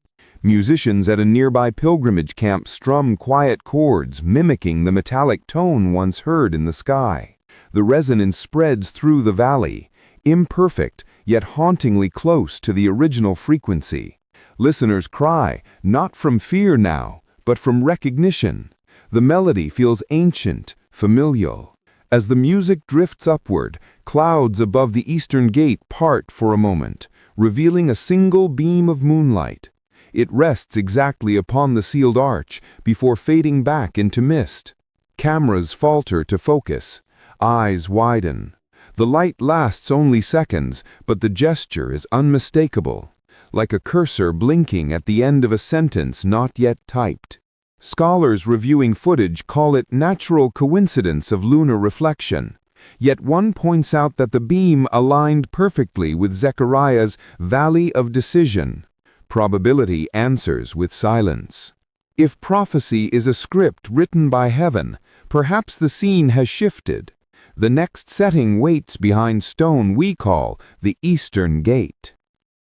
Musicians at a nearby pilgrimage camp strum quiet chords, mimicking the metallic tone once heard in the sky. The resonance spreads through the valley, imperfect yet hauntingly close to the original frequency. Listeners cry, not from fear now, but from recognition. The melody feels ancient, familial. As the music drifts upward, clouds above the eastern gate part for a moment, revealing a single beam of moonlight. It rests exactly upon the sealed arch before fading back into mist. Cameras falter to focus. Eyes widen. The light lasts only seconds, but the gesture is unmistakable, like a cursor blinking at the end of a sentence not yet typed. Scholars reviewing footage call it natural coincidence of lunar reflection, yet one points out that the beam aligned perfectly with Zechariah's Valley of Decision. Probability answers with silence. If prophecy is a script written by heaven, perhaps the scene has shifted. The next setting waits behind stone we call the Eastern Gate.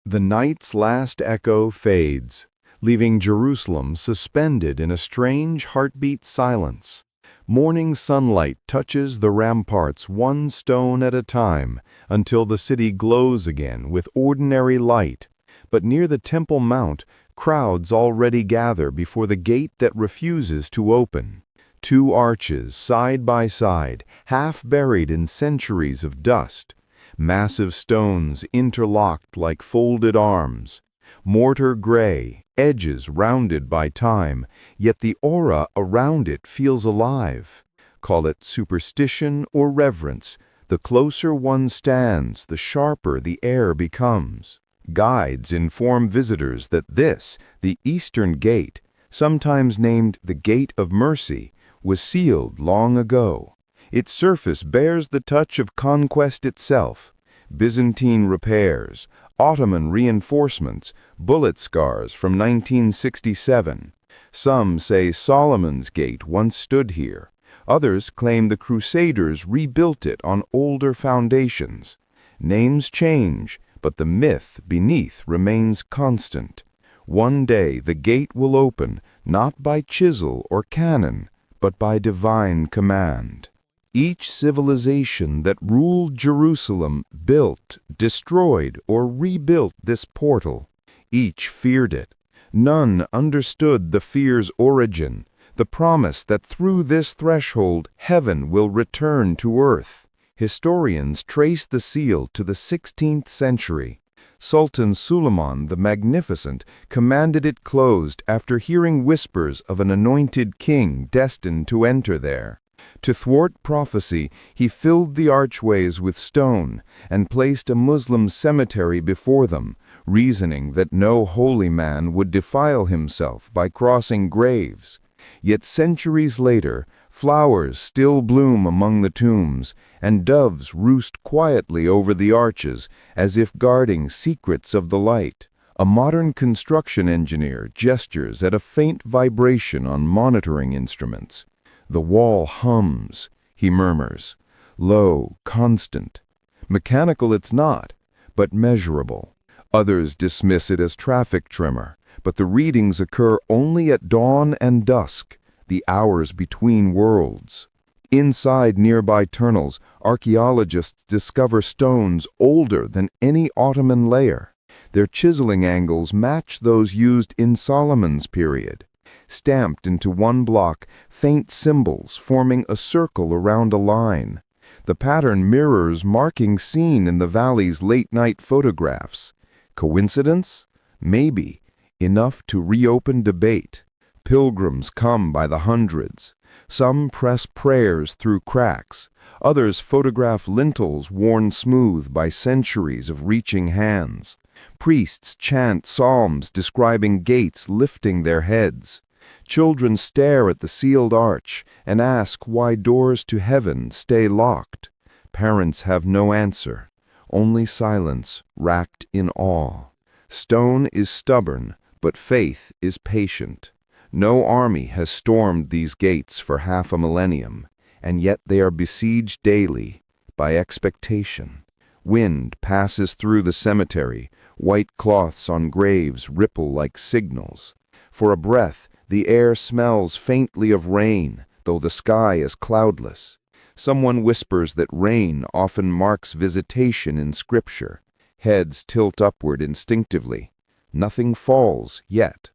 The night's last echo fades, leaving Jerusalem suspended in a strange heartbeat silence. Morning sunlight touches the ramparts one stone at a time until the city glows again with ordinary light. But near the Temple Mount, crowds already gather before the gate that refuses to open. Two arches side by side, half buried in centuries of dust. Massive stones interlocked like folded arms. Mortar gray, edges rounded by time, yet the aura around it feels alive. Call it superstition or reverence, the closer one stands, the sharper the air becomes. Guides inform visitors that this, the Eastern Gate, sometimes named the Gate of Mercy, was sealed long ago. Its surface bears the touch of conquest itself. Byzantine repairs, Ottoman reinforcements, bullet scars from 1967. Some say Solomon's Gate once stood here. Others claim the Crusaders rebuilt it on older foundations. Names change, but the myth beneath remains constant. One day the gate will open, not by chisel or cannon, but by divine command. Each civilization that ruled Jerusalem built, destroyed, or rebuilt this portal. Each feared it. None understood the fear's origin, the promise that through this threshold heaven will return to earth. Historians trace the seal to the 16th century. Sultan Suleiman the Magnificent commanded it closed after hearing whispers of an anointed king destined to enter there. To thwart prophecy, he filled the archways with stone and placed a Muslim cemetery before them, reasoning that no holy man would defile himself by crossing graves. Yet centuries later, flowers still bloom among the tombs, and doves roost quietly over the arches as if guarding secrets of the light. A modern construction engineer gestures at a faint vibration on monitoring instruments. The wall hums, he murmurs, low, constant. Mechanical it's not, but measurable. Others dismiss it as traffic tremor, but the readings occur only at dawn and dusk, the hours between worlds. Inside nearby tunnels, archaeologists discover stones older than any Ottoman layer. Their chiseling angles match those used in Solomon's period. Stamped into one block, faint symbols forming a circle around a line. The pattern mirrors markings seen in the valley's late-night photographs. Coincidence? Maybe. Enough to reopen debate. Pilgrims come by the hundreds. Some press prayers through cracks. Others photograph lintels worn smooth by centuries of reaching hands. Priests chant psalms describing gates lifting their heads. Children stare at the sealed arch and ask why doors to heaven stay locked. Parents have no answer, only silence wrapped in awe. Stone is stubborn, but faith is patient. No army has stormed these gates for half a millennium, and yet they are besieged daily by expectation. Wind passes through the cemetery, White cloths on graves ripple like signals. For a breath, the air smells faintly of rain, though the sky is cloudless. Someone whispers that rain often marks visitation in Scripture. Heads tilt upward instinctively. Nothing falls yet.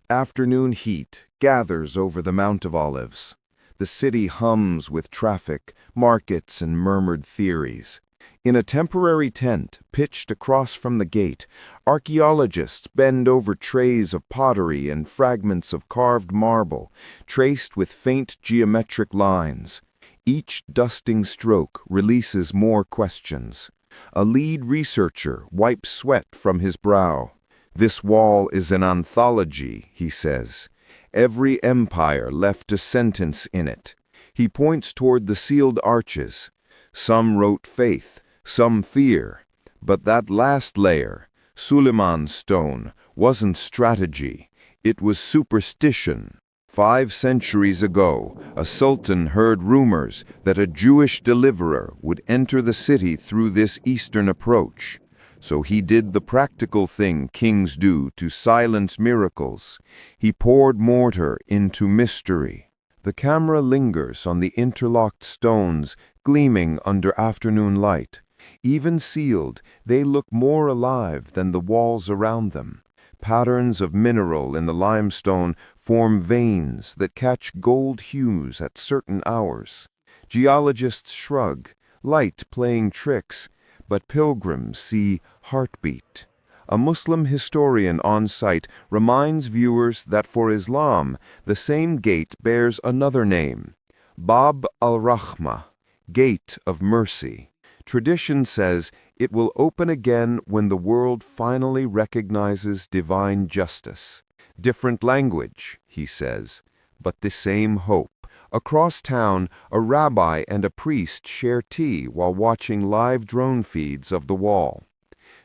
Afternoon heat gathers over the Mount of Olives. The city hums with traffic, markets, and murmured theories. In a temporary tent pitched across from the gate, archaeologists bend over trays of pottery and fragments of carved marble, traced with faint geometric lines. Each dusting stroke releases more questions. A lead researcher wipes sweat from his brow. "This wall is an anthology," he says. "Every empire left a sentence in it." He points toward the sealed arches. Some wrote faith, some fear. But that last layer, Suleiman's stone, wasn't strategy. It was superstition. 5 centuries ago, a sultan heard rumors that a Jewish deliverer would enter the city through this eastern approach. So he did the practical thing kings do to silence miracles. He poured mortar into mystery. The camera lingers on the interlocked stones, gleaming under afternoon light. Even sealed, they look more alive than the walls around them. Patterns of mineral in the limestone form veins that catch gold hues at certain hours. Geologists shrug, light playing tricks, but pilgrims see heartbeat. A Muslim historian on site reminds viewers that for Islam, the same gate bears another name, Bab al-Rahmah, Gate of Mercy. Tradition says it will open again when the world finally recognizes divine justice. Different language, he says, but the same hope. Across town, a rabbi and a priest share tea while watching live drone feeds of the wall.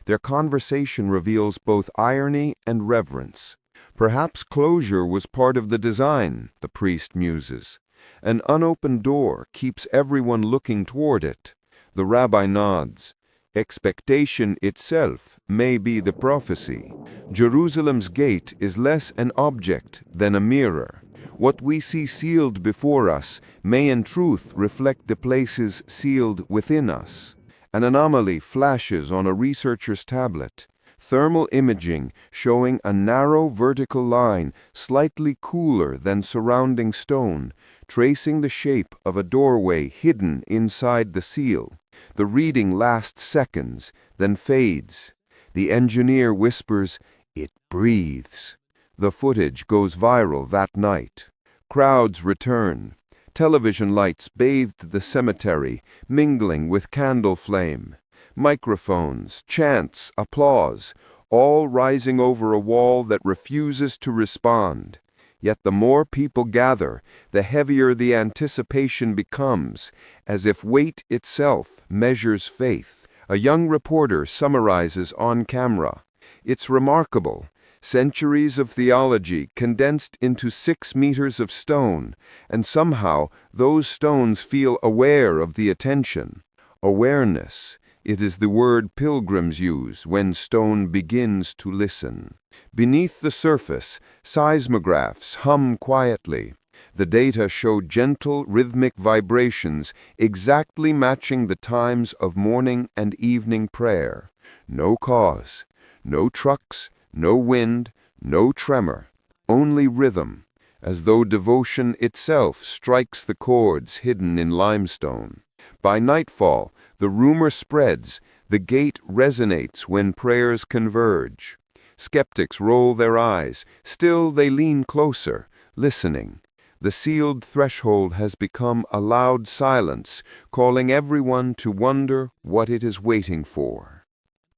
Their conversation reveals both irony and reverence. Perhaps closure was part of the design, the priest muses. An unopened door keeps everyone looking toward it. The rabbi nods. Expectation itself may be the prophecy. Jerusalem's gate is less an object than a mirror. What we see sealed before us may in truth reflect the places sealed within us. An anomaly flashes on a researcher's tablet. Thermal imaging showing a narrow vertical line slightly cooler than surrounding stone, tracing the shape of a doorway hidden inside the seal. The reading lasts seconds, then fades. The engineer whispers, "It breathes." The footage goes viral that night. Crowds return. Television lights bathed the cemetery, mingling with candle flame. Microphones, chants, applause, all rising over a wall that refuses to respond. Yet the more people gather, the heavier the anticipation becomes, as if weight itself measures faith. A young reporter summarizes on camera. "It's remarkable. Centuries of theology condensed into 6 meters of stone, and somehow those stones feel aware of the attention. Awareness. It is the word pilgrims use when stone begins to listen. Beneath the surface, seismographs hum quietly. The data show gentle, rhythmic vibrations exactly matching the times of morning and evening prayer. No cause, no trucks, no wind, no tremor, only rhythm, as though devotion itself strikes the chords hidden in limestone. By nightfall, the rumor spreads, the gate resonates when prayers converge. Skeptics roll their eyes, still they lean closer, listening. The sealed threshold has become a loud silence, calling everyone to wonder what it is waiting for.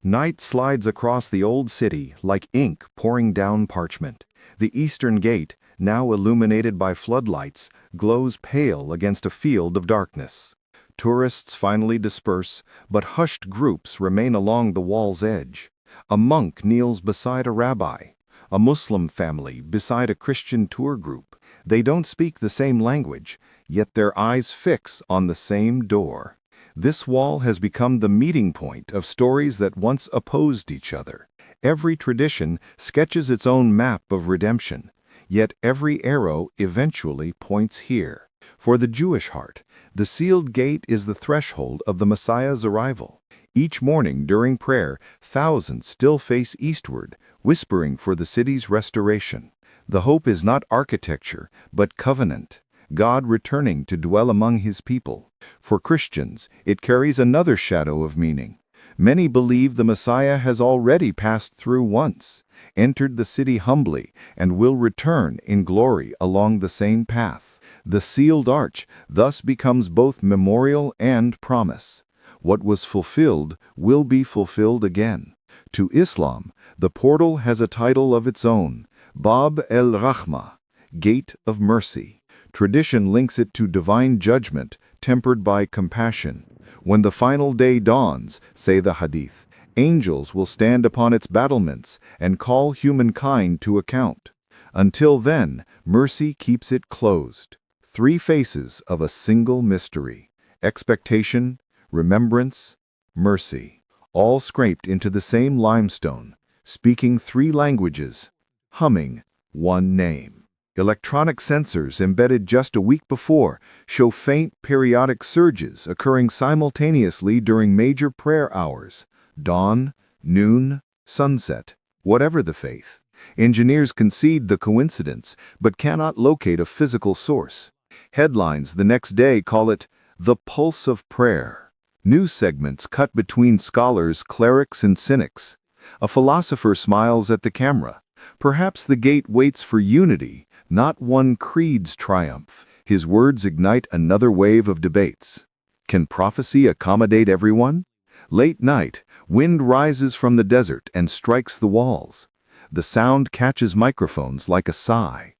Night slides across the old city like ink pouring down parchment. The eastern gate, now illuminated by floodlights, glows pale against a field of darkness. Tourists finally disperse, but hushed groups remain along the wall's edge. A monk kneels beside a rabbi, a Muslim family beside a Christian tour group. They don't speak the same language, yet their eyes fix on the same door. This wall has become the meeting point of stories that once opposed each other. Every tradition sketches its own map of redemption, yet every arrow eventually points here. For the Jewish heart, the sealed gate is the threshold of the Messiah's arrival. Each morning during prayer, thousands still face eastward, whispering for the city's restoration. The hope is not architecture, but covenant, God returning to dwell among His people. For Christians, it carries another shadow of meaning. Many believe the Messiah has already passed through once, entered the city humbly, and will return in glory along the same path. The sealed arch thus becomes both memorial and promise. What was fulfilled will be fulfilled again. To Islam, the portal has a title of its own, Bab el-Rahmah, Gate of Mercy. Tradition links it to divine judgment tempered by compassion. When the final day dawns, say the Hadith, angels will stand upon its battlements and call humankind to account. Until then, mercy keeps it closed. Three faces of a single mystery: expectation, remembrance, mercy, all scraped into the same limestone, speaking three languages, humming one name. Electronic sensors embedded just a week before show faint periodic surges occurring simultaneously during major prayer hours: dawn, noon, sunset, whatever the faith. Engineers concede the coincidence, but cannot locate a physical source. Headlines the next day call it the pulse of prayer. News segments cut between scholars, clerics, and cynics. A philosopher smiles at the camera. Perhaps the gate waits for unity, not one creed's triumph. His words ignite another wave of debates. Can prophecy accommodate everyone? Late night, wind rises from the desert and strikes the walls. The sound catches microphones like a sigh.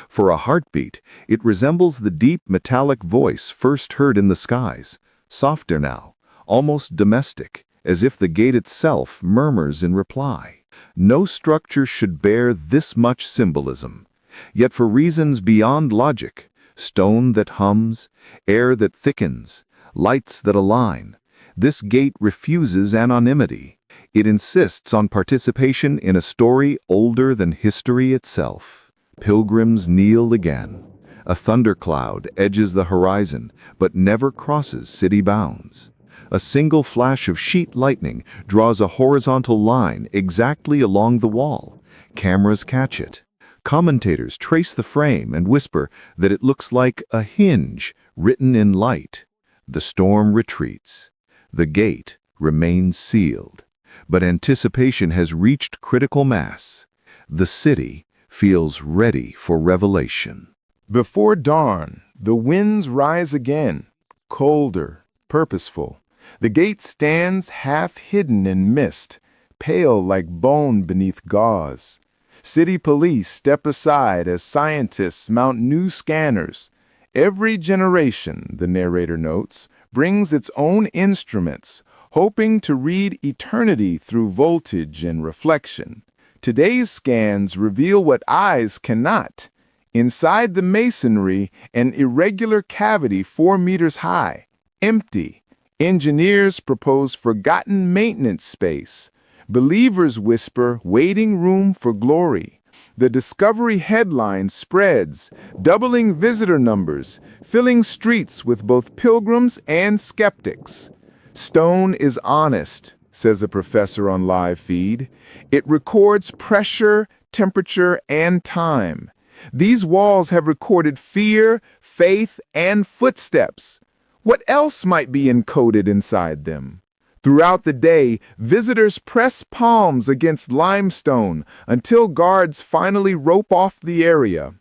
For a heartbeat, it resembles the deep metallic voice first heard in the skies, softer now, almost domestic, as if the gate itself murmurs in reply. No structure should bear this much symbolism. Yet for reasons beyond logic, stone that hums, air that thickens, lights that align, this gate refuses anonymity. It insists on participation in a story older than history itself. Pilgrims kneel again. A thundercloud edges the horizon, but never crosses city bounds. A single flash of sheet lightning draws a horizontal line exactly along the wall. Cameras catch it. Commentators trace the frame and whisper that it looks like a hinge written in light. The storm retreats. The gate remains sealed. But anticipation has reached critical mass. The city feels ready for revelation. Before dawn, the winds rise again, colder, purposeful. The gate stands half hidden in mist, pale like bone beneath gauze. City police step aside as scientists mount new scanners. Every generation, the narrator notes, brings its own instruments, hoping to read eternity through voltage and reflection. Today's scans reveal what eyes cannot. Inside the masonry, an irregular cavity 4 meters high, empty. Engineers propose forgotten maintenance space. Believers whisper waiting room for glory. The discovery headline spreads, doubling visitor numbers, filling streets with both pilgrims and skeptics. Stone is honest, says a professor on live feed. It records pressure, temperature, and time. These walls have recorded fear, faith, and footsteps. What else might be encoded inside them? Throughout the day, visitors press palms against limestone until guards finally rope off the area.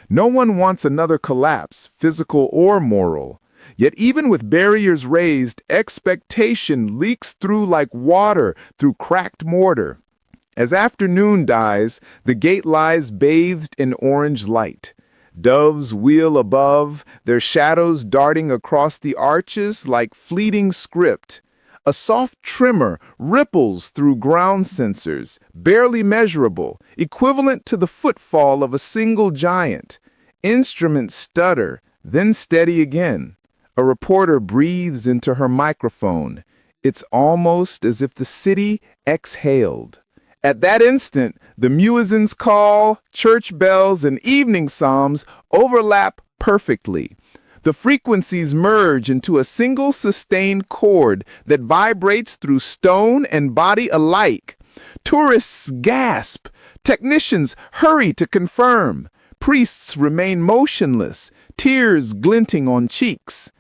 No one wants another collapse, physical or moral. Yet even with barriers raised, expectation leaks through like water through cracked mortar. As afternoon dies, the gate lies bathed in orange light. Doves wheel above, their shadows darting across the arches like fleeting script. A soft tremor ripples through ground sensors, barely measurable, equivalent to the footfall of a single giant. Instruments stutter, then steady again. A reporter breathes into her microphone. It's almost as if the city exhaled. At that instant, the muezzin's call, church bells, and evening psalms overlap perfectly. The frequencies merge into a single sustained chord that vibrates through stone and body alike. Tourists gasp. Technicians hurry to confirm. Priests remain motionless, tears glinting on cheeks.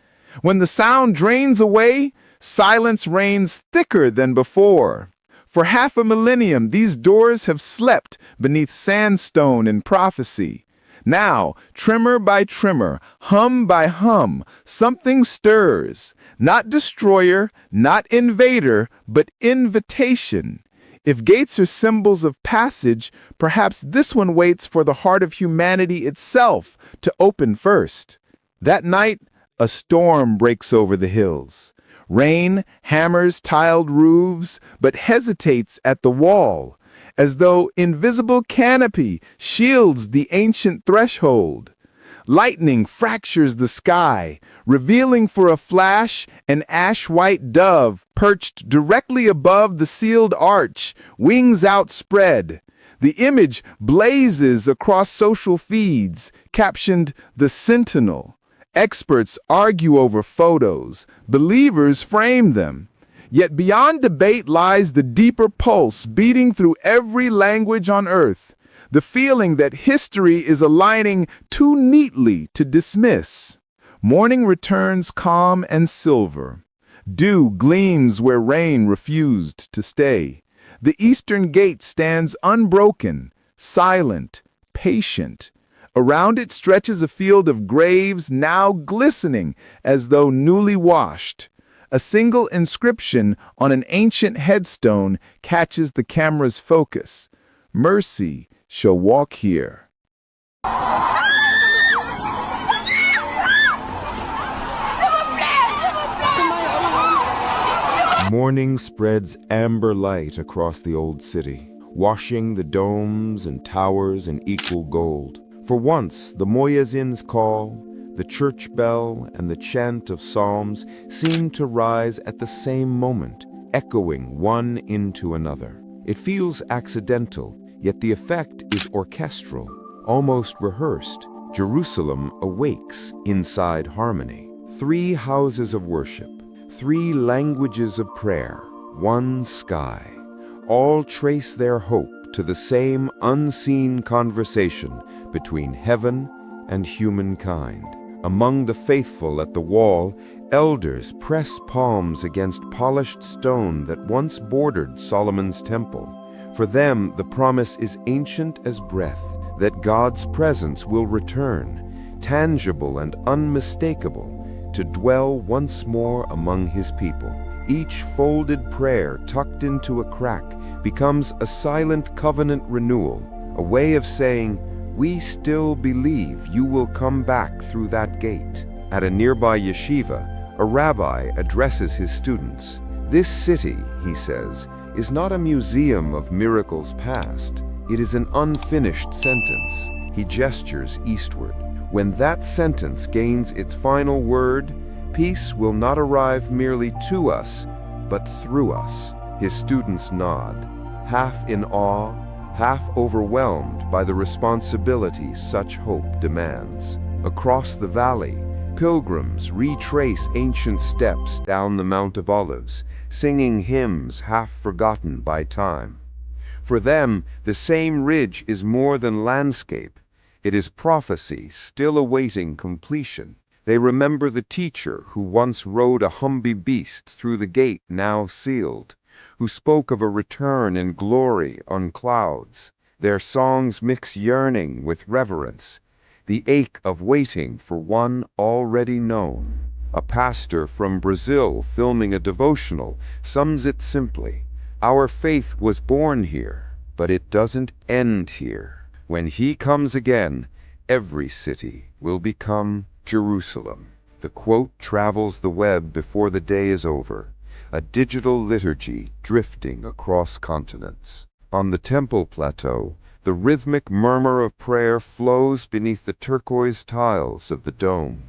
When the sound drains away, silence reigns thicker than before. For half a millennium, these doors have slept beneath sandstone and prophecy. Now, tremor by tremor, hum by hum, something stirs. Not destroyer, not invader, but invitation. If gates are symbols of passage, perhaps this one waits for the heart of humanity itself to open first. That night, a storm breaks over the hills. Rain hammers tiled roofs, but hesitates at the wall, as though invisible canopy shields the ancient threshold. Lightning fractures the sky, revealing for a flash an ash-white dove perched directly above the sealed arch, wings outspread. The image blazes across social feeds, captioned "The Sentinel." Experts argue over photos, believers frame them. Yet beyond debate lies the deeper pulse beating through every language on earth, the feeling that history is aligning too neatly to dismiss. Morning returns calm and silver. Dew gleams where rain refused to stay. The eastern gate stands unbroken, silent, patient. Around it stretches a field of graves now glistening as though newly washed. A single inscription on an ancient headstone catches the camera's focus. Mercy shall walk here. Morning spreads amber light across the old city, washing the domes and towers in equal gold. For once, the muezzin's call, the church bell, and the chant of psalms seem to rise at the same moment, echoing one into another. It feels accidental, yet the effect is orchestral, almost rehearsed. Jerusalem awakes inside harmony. 3 houses of worship, 3 languages of prayer, 1 sky. All trace their hope to the same unseen conversation between heaven and humankind. Among the faithful at the wall, elders press palms against polished stone that once bordered Solomon's temple. For them, the promise is ancient as breath, that God's presence will return, tangible and unmistakable, to dwell once more among his people. Each folded prayer tucked into a crack becomes a silent covenant renewal, a way of saying, "We still believe you will come back through that gate." At a nearby yeshiva, a rabbi addresses his students. "This city," he says, "is not a museum of miracles past. It is an unfinished sentence." He gestures eastward. When that sentence gains its final word, peace will not arrive merely to us, but through us. His students nod, half in awe, half overwhelmed by the responsibility such hope demands. Across the valley, pilgrims retrace ancient steps down the Mount of Olives, singing hymns half forgotten by time. For them, the same ridge is more than landscape. It is prophecy still awaiting completion. They remember the teacher who once rode a Humvee beast through the gate now sealed, who spoke of a return in glory on clouds. Their songs mix yearning with reverence, the ache of waiting for one already known. A pastor from Brazil filming a devotional sums it simply: "Our faith was born here, but it doesn't end here. When he comes again, every city will become Jerusalem." The quote travels the web before the day is over, a digital liturgy drifting across continents. On the temple plateau, the rhythmic murmur of prayer flows beneath the turquoise tiles of the dome.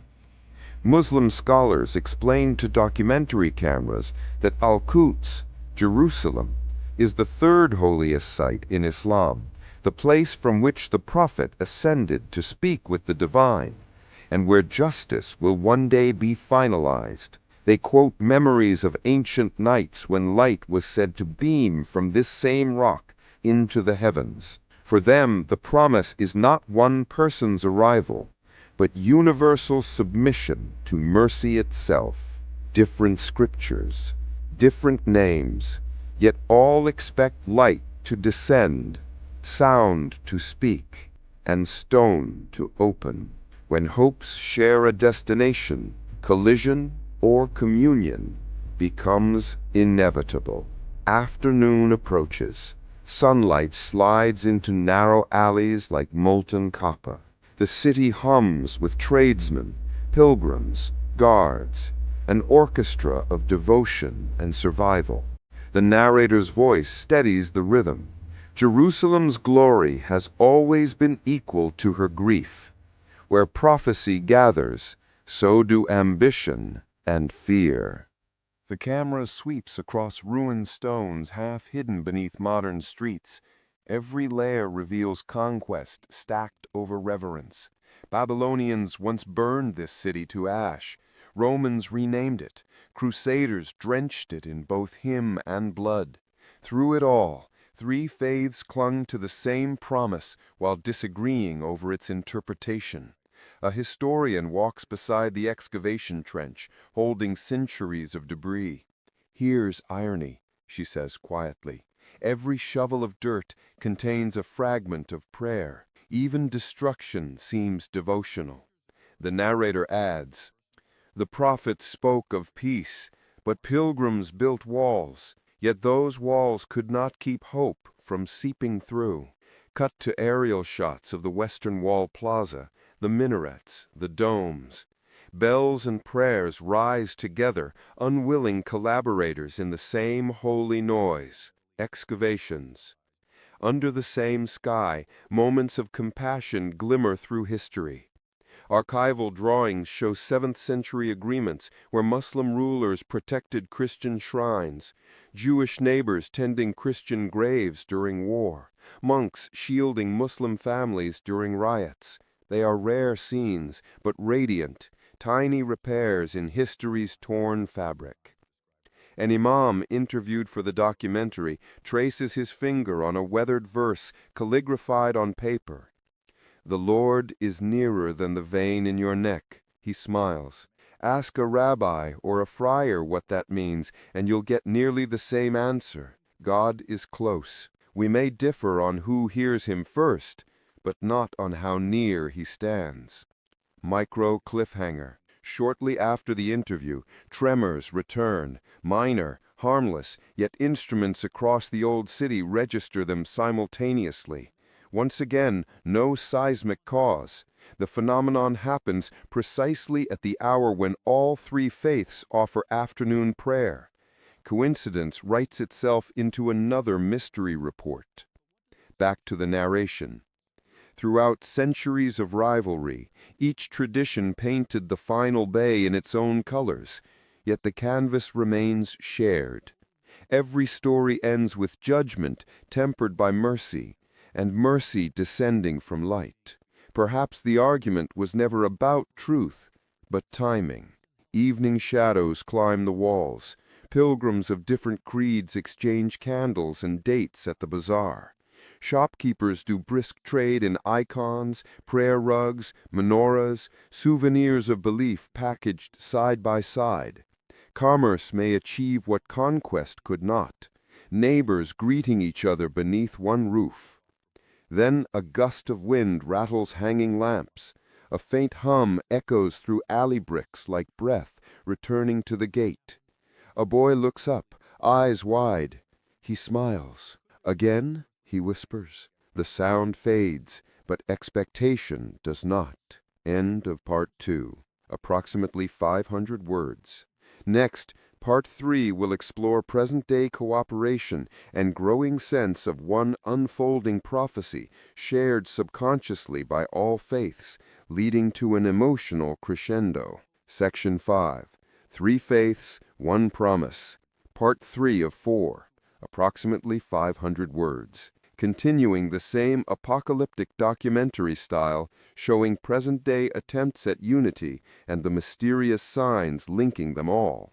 Muslim scholars explain to documentary cameras that Al-Quds, Jerusalem, is the third holiest site in Islam, the place from which the Prophet ascended to speak with the divine, and where justice will one day be finalized. They quote memories of ancient nights when light was said to beam from this same rock into the heavens. For them, the promise is not one person's arrival, but universal submission to mercy itself. Different scriptures, different names, yet all expect light to descend, sound to speak, and stone to open. When hopes share a destination, collision or communion becomes inevitable. Afternoon approaches. Sunlight slides into narrow alleys like molten copper. The city hums with tradesmen, pilgrims, guards, an orchestra of devotion and survival. The narrator's voice steadies the rhythm. Jerusalem's glory has always been equal to her grief. Where prophecy gathers, so do ambition and fear. The camera sweeps across ruined stones half hidden beneath modern streets. Every layer reveals conquest stacked over reverence. Babylonians once burned this city to ash. Romans renamed it. Crusaders drenched it in both hymn and blood. Through it all, three faiths clung to the same promise while disagreeing over its interpretation. A historian walks beside the excavation trench, holding centuries of debris. "Here's irony," she says quietly. "Every shovel of dirt contains a fragment of prayer. Even destruction seems devotional." The narrator adds, "The prophet spoke of peace, but pilgrims built walls, yet those walls could not keep hope from seeping through." Cut to aerial shots of the Western Wall Plaza, the minarets, the domes. Bells and prayers rise together, unwilling collaborators in the same holy noise. Excavations. Under the same sky, moments of compassion glimmer through history. Archival drawings show 7th century agreements where Muslim rulers protected Christian shrines, Jewish neighbors tending Christian graves during war, monks shielding Muslim families during riots. They are rare scenes, but radiant, tiny repairs in history's torn fabric. An imam interviewed for the documentary traces his finger on a weathered verse calligraphied on paper. "The Lord is nearer than the vein in your neck," he smiles. "Ask a rabbi or a friar what that means, and you'll get nearly the same answer. God is close. We may differ on who hears him first, but not on how near he stands." Micro cliffhanger. Shortly after the interview, tremors return, minor, harmless, yet instruments across the old city register them simultaneously. Once again, no seismic cause. The phenomenon happens precisely at the hour when all three faiths offer afternoon prayer. Coincidence writes itself into another mystery report. Back to the narration. Throughout centuries of rivalry, each tradition painted the final bay in its own colors, yet the canvas remains shared. Every story ends with judgment tempered by mercy, and mercy descending from light. Perhaps the argument was never about truth, but timing. Evening shadows climb the walls. Pilgrims of different creeds exchange candles and dates at the bazaar. Shopkeepers do brisk trade in icons, prayer rugs, menorahs, souvenirs of belief packaged side by side. Commerce may achieve what conquest could not, neighbors greeting each other beneath one roof. Then a gust of wind rattles hanging lamps. A faint hum echoes through alley bricks like breath returning to the gate. A boy looks up, eyes wide. He smiles. "Again?" he whispers. The sound fades, but expectation does not. End of Part 2. Approximately 500 words. Next, Part 3 will explore present-day cooperation and growing sense of one unfolding prophecy shared subconsciously by all faiths, leading to an emotional crescendo. Section 5. Three Faiths, One Promise. Part 3 of 4. approximately 500 words, continuing the same apocalyptic documentary style, showing present-day attempts at unity and the mysterious signs linking them all.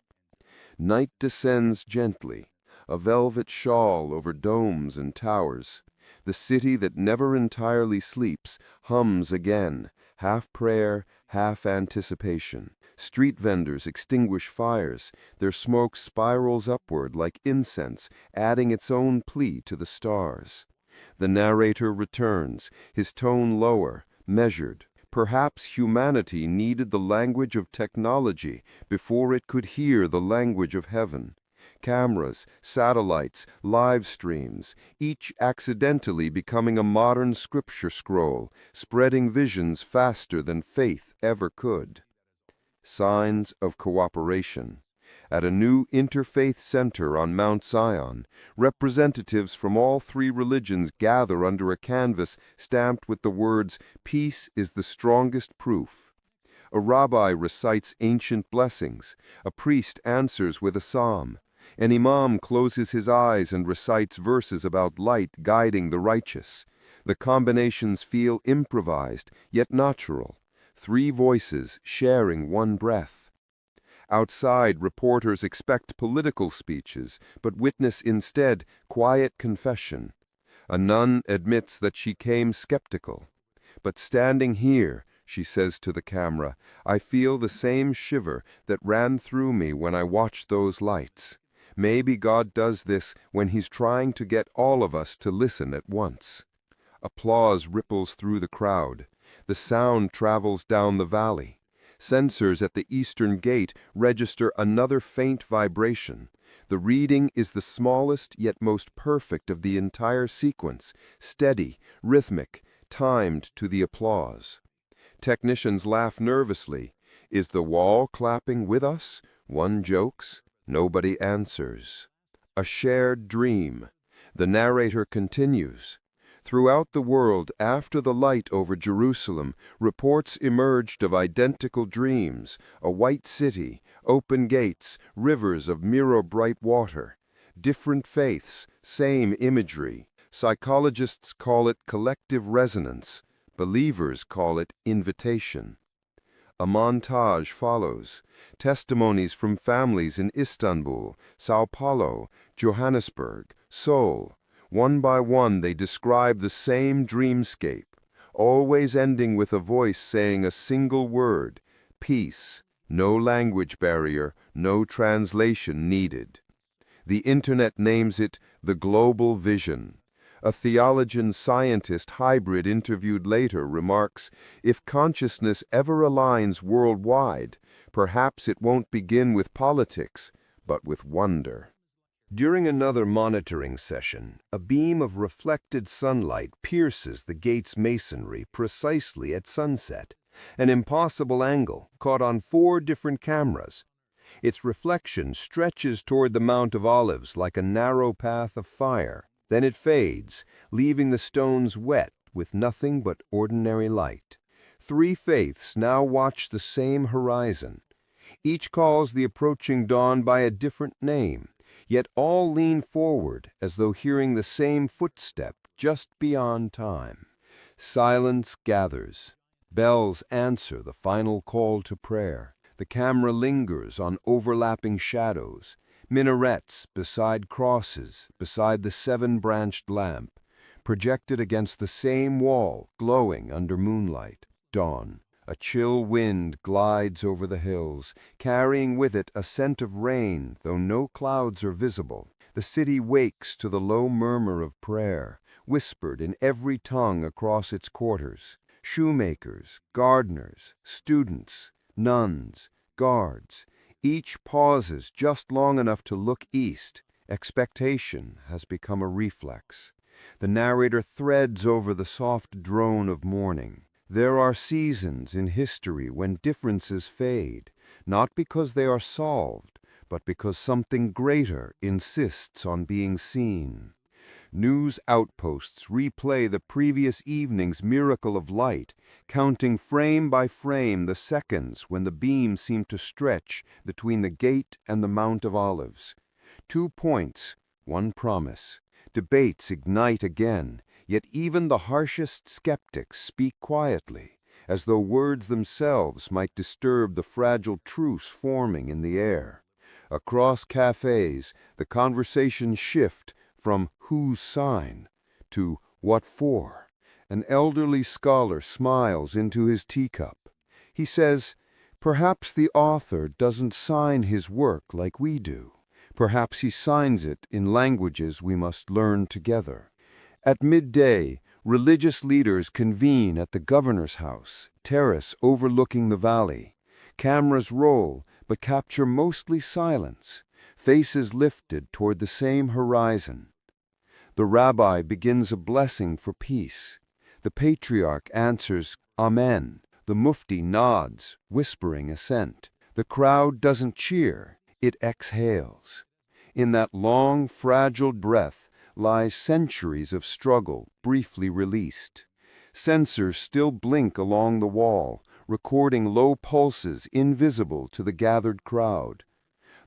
Night descends gently, a velvet shawl over domes and towers. The city that never entirely sleeps hums again, half prayer, half anticipation. Street vendors extinguish fires, their smoke spirals upward like incense, adding its own plea to the stars. The narrator returns, his tone lower, measured. Perhaps humanity needed the language of technology before it could hear the language of heaven. Cameras, satellites, live streams, each accidentally becoming a modern scripture scroll, spreading visions faster than faith ever could. Signs of cooperation. At a new interfaith center on Mount Zion, representatives from all three religions gather under a canvas stamped with the words, "Peace is the strongest proof." A rabbi recites ancient blessings, a priest answers with a psalm. An imam closes his eyes and recites verses about light guiding the righteous. The combinations feel improvised, yet natural. Three voices sharing one breath. Outside, reporters expect political speeches, but witness instead quiet confession. A nun admits that she came skeptical. But standing here, she says to the camera, I feel the same shiver that ran through me when I watched those lights. Maybe God does this when He's trying to get all of us to listen at once. Applause ripples through the crowd. The sound travels down the valley. Sensors at the eastern gate register another faint vibration. The reading is the smallest yet most perfect of the entire sequence, steady, rhythmic, timed to the applause. Technicians laugh nervously. Is the wall clapping with us? One jokes. Nobody answers. A shared dream. The narrator continues. Throughout the world, after the light over Jerusalem, reports emerged of identical dreams, a white city, open gates, rivers of mirror-bright water. Different faiths, same imagery. Psychologists call it collective resonance. Believers call it invitation. A montage follows. Testimonies from families in Istanbul, Sao Paulo, Johannesburg, Seoul. One by one they describe the same dreamscape, always ending with a voice saying a single word, peace, no language barrier, no translation needed. The Internet names it the global vision. A theologian-scientist hybrid interviewed later remarks, if consciousness ever aligns worldwide, perhaps it won't begin with politics, but with wonder. During another monitoring session, a beam of reflected sunlight pierces the gate's masonry precisely at sunset, an impossible angle caught on 4 different cameras. Its reflection stretches toward the Mount of Olives like a narrow path of fire. Then it fades, leaving the stones wet with nothing but ordinary light. 3 faiths now watch the same horizon. Each calls the approaching dawn by a different name, yet all lean forward as though hearing the same footstep just beyond time. Silence gathers. Bells answer the final call to prayer. The camera lingers on overlapping shadows. Minarets beside crosses, beside the 7-branched lamp, projected against the same wall, glowing under moonlight. Dawn. A chill wind glides over the hills, carrying with it a scent of rain, though no clouds are visible. The city wakes to the low murmur of prayer, whispered in every tongue across its quarters. Shoemakers, gardeners, students, nuns, guards. Each pauses just long enough to look east. Expectation has become a reflex. The narrator threads over the soft drone of morning. There are seasons in history when differences fade, not because they are solved, but because something greater insists on being seen. News outposts replay the previous evening's miracle of light, counting frame by frame the seconds when the beam seemed to stretch between the gate and the Mount of Olives. 2 points, one promise. Debates ignite again, yet even the harshest skeptics speak quietly, as though words themselves might disturb the fragile truce forming in the air. Across cafes, the conversations shift from whose sign to what for. An elderly scholar smiles into his teacup. He says, "Perhaps the author doesn't sign his work like we do. Perhaps he signs it in languages we must learn together." At midday, religious leaders convene at the governor's house, terrace overlooking the valley. Cameras roll, but capture mostly silence, faces lifted toward the same horizon. The rabbi begins a blessing for peace. The patriarch answers, "Amen." The mufti nods, whispering assent. The crowd doesn't cheer, it exhales. In that long, fragile breath lies centuries of struggle briefly released. Sensors still blink along the wall, recording low pulses invisible to the gathered crowd.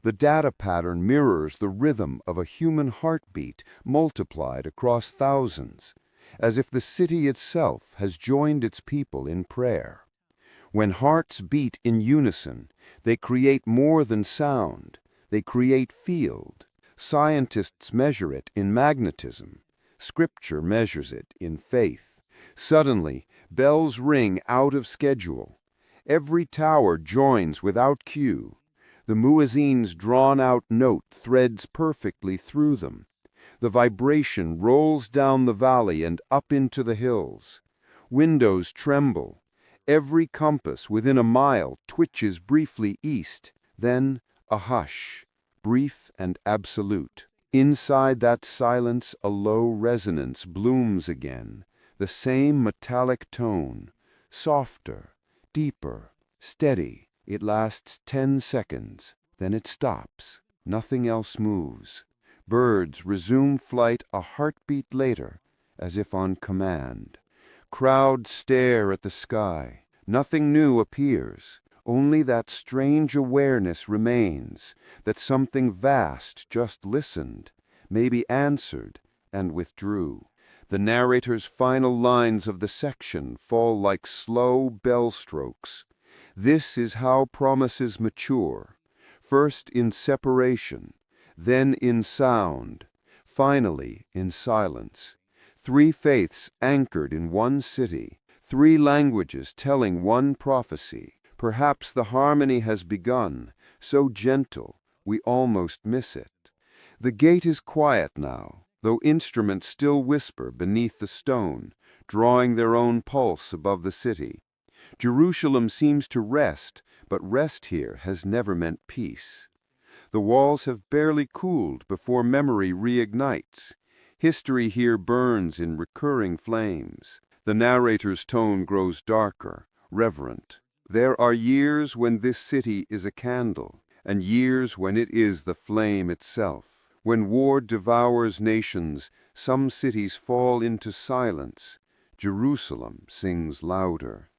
The data pattern mirrors the rhythm of a human heartbeat multiplied across thousands, as if the city itself has joined its people in prayer. When hearts beat in unison, they create more than sound. They create field. Scientists measure it in magnetism. Scripture measures it in faith. Suddenly, bells ring out of schedule. Every tower joins without cue. The muezzin's drawn-out note threads perfectly through them. The vibration rolls down the valley and up into the hills. Windows tremble. Every compass within a mile twitches briefly east, then a hush, brief and absolute. Inside that silence a low resonance blooms again, the same metallic tone, softer, deeper, steady. It lasts 10 seconds, then it stops. Nothing else moves. Birds resume flight a heartbeat later, as if on command. Crowds stare at the sky. Nothing new appears. Only that strange awareness remains, that something vast just listened, maybe answered, and withdrew. The narrator's final lines of the section fall like slow bell strokes. This is how promises mature, first in separation, then in sound, finally in silence. 3 faiths anchored in one city, 3 languages telling one prophecy. Perhaps the harmony has begun, so gentle we almost miss it. The gate is quiet now, though instruments still whisper beneath the stone, drawing their own pulse above the city. Jerusalem seems to rest, but rest here has never meant peace. The walls have barely cooled before memory reignites. History here burns in recurring flames. The narrator's tone grows darker, reverent. There are years when this city is a candle, and years when it is the flame itself. When war devours nations, some cities fall into silence. Jerusalem sings louder.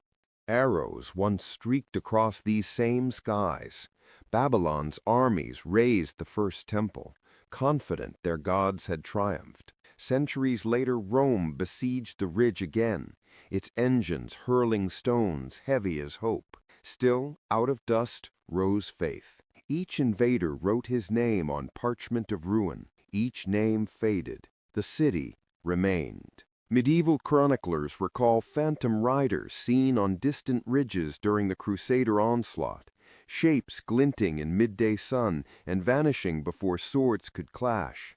Arrows once streaked across these same skies. Babylon's armies razed the first temple, confident their gods had triumphed. Centuries later, Rome besieged the ridge again, its engines hurling stones heavy as hope. Still, out of dust rose faith. Each invader wrote his name on parchment of ruin. Each name faded. The city remained. Medieval chroniclers recall phantom riders seen on distant ridges during the Crusader onslaught, shapes glinting in midday sun and vanishing before swords could clash.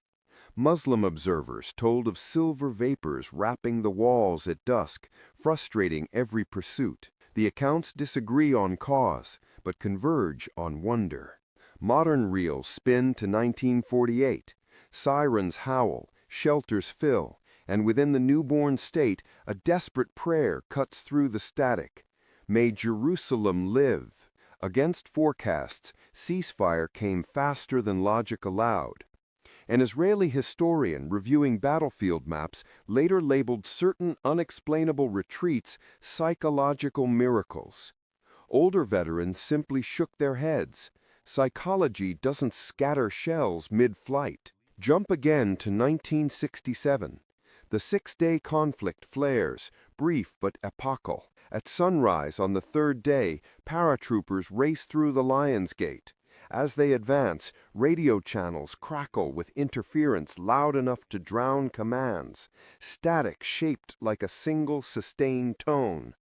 Muslim observers told of silver vapors wrapping the walls at dusk, frustrating every pursuit. The accounts disagree on cause, but converge on wonder. Modern reels spin to 1948. Sirens howl, shelters fill, and within the newborn state, a desperate prayer cuts through the static. May Jerusalem live. Against forecasts, ceasefire came faster than logic allowed. An Israeli historian reviewing battlefield maps later labeled certain unexplainable retreats psychological miracles. Older veterans simply shook their heads. Psychology doesn't scatter shells mid-flight. Jump again to 1967. The six-day conflict flares, brief but epochal. At sunrise on the third day, paratroopers race through the Lion's Gate. As they advance, radio channels crackle with interference loud enough to drown commands, static shaped like a single sustained tone.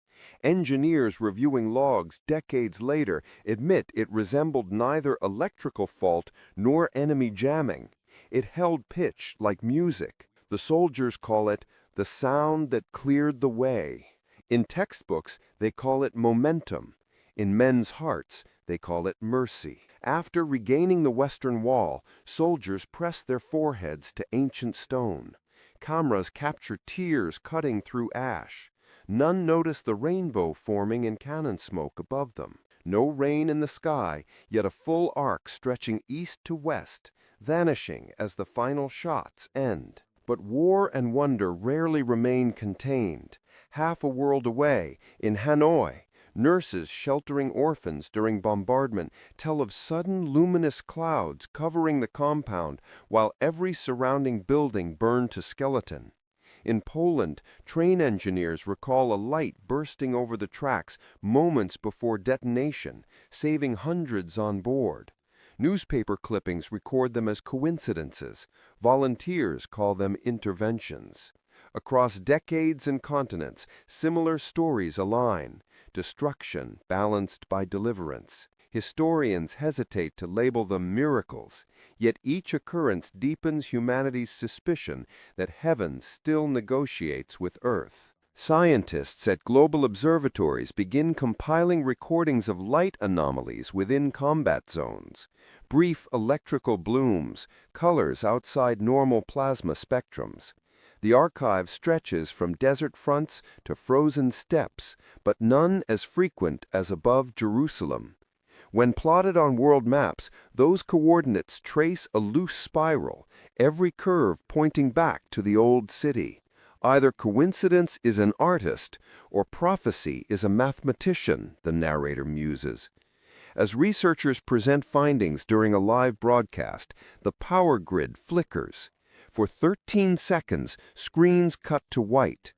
Engineers reviewing logs decades later admit it resembled neither electrical fault nor enemy jamming. It held pitch like music. The soldiers call it the sound that cleared the way. In textbooks, they call it momentum. In men's hearts, they call it mercy. After regaining the Western Wall, soldiers press their foreheads to ancient stone. Cameras capture tears cutting through ash. None notice the rainbow forming in cannon smoke above them. No rain in the sky, yet a full arc stretching east to west, vanishing as the final shots end. But war and wonder rarely remain contained. Half a world away, in Hanoi, nurses sheltering orphans during bombardment tell of sudden luminous clouds covering the compound while every surrounding building burned to skeleton. In Poland, train engineers recall a light bursting over the tracks moments before detonation, saving hundreds on board. Newspaper clippings record them as coincidences. Volunteers call them interventions. Across decades and continents, similar stories align. Destruction balanced by deliverance. Historians hesitate to label them miracles, yet each occurrence deepens humanity's suspicion that heaven still negotiates with earth. Scientists at global observatories begin compiling recordings of light anomalies within combat zones, brief electrical blooms, colors outside normal plasma spectrums. The archive stretches from desert fronts to frozen steppes, but none as frequent as above Jerusalem. When plotted on world maps, those coordinates trace a loose spiral, every curve pointing back to the old city. Either coincidence is an artist, or prophecy is a mathematician, the narrator muses. As researchers present findings during a live broadcast, the power grid flickers. For 13 seconds, screens cut to white.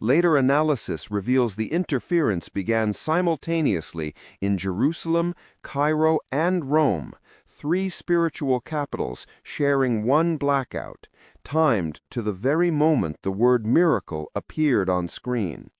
Later analysis reveals the interference began simultaneously in Jerusalem, Cairo, and Rome, three spiritual capitals sharing one blackout, timed to the very moment the word miracle appeared on screen.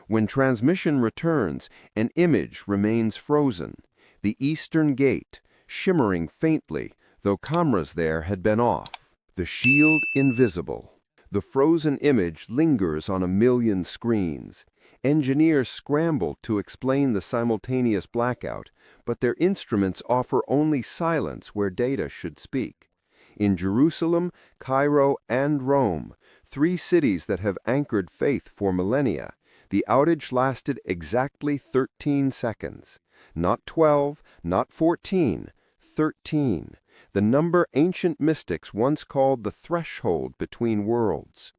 When transmission returns, an image remains frozen. The Eastern Gate, shimmering faintly, though cameras there had been off. The shield invisible. The frozen image lingers on a million screens. Engineers scramble to explain the simultaneous blackout, but their instruments offer only silence where data should speak. In Jerusalem, Cairo, and Rome, three cities that have anchored faith for millennia, the outage lasted exactly 13 seconds. Not 12, not 14, 13. The number ancient mystics once called the threshold between worlds.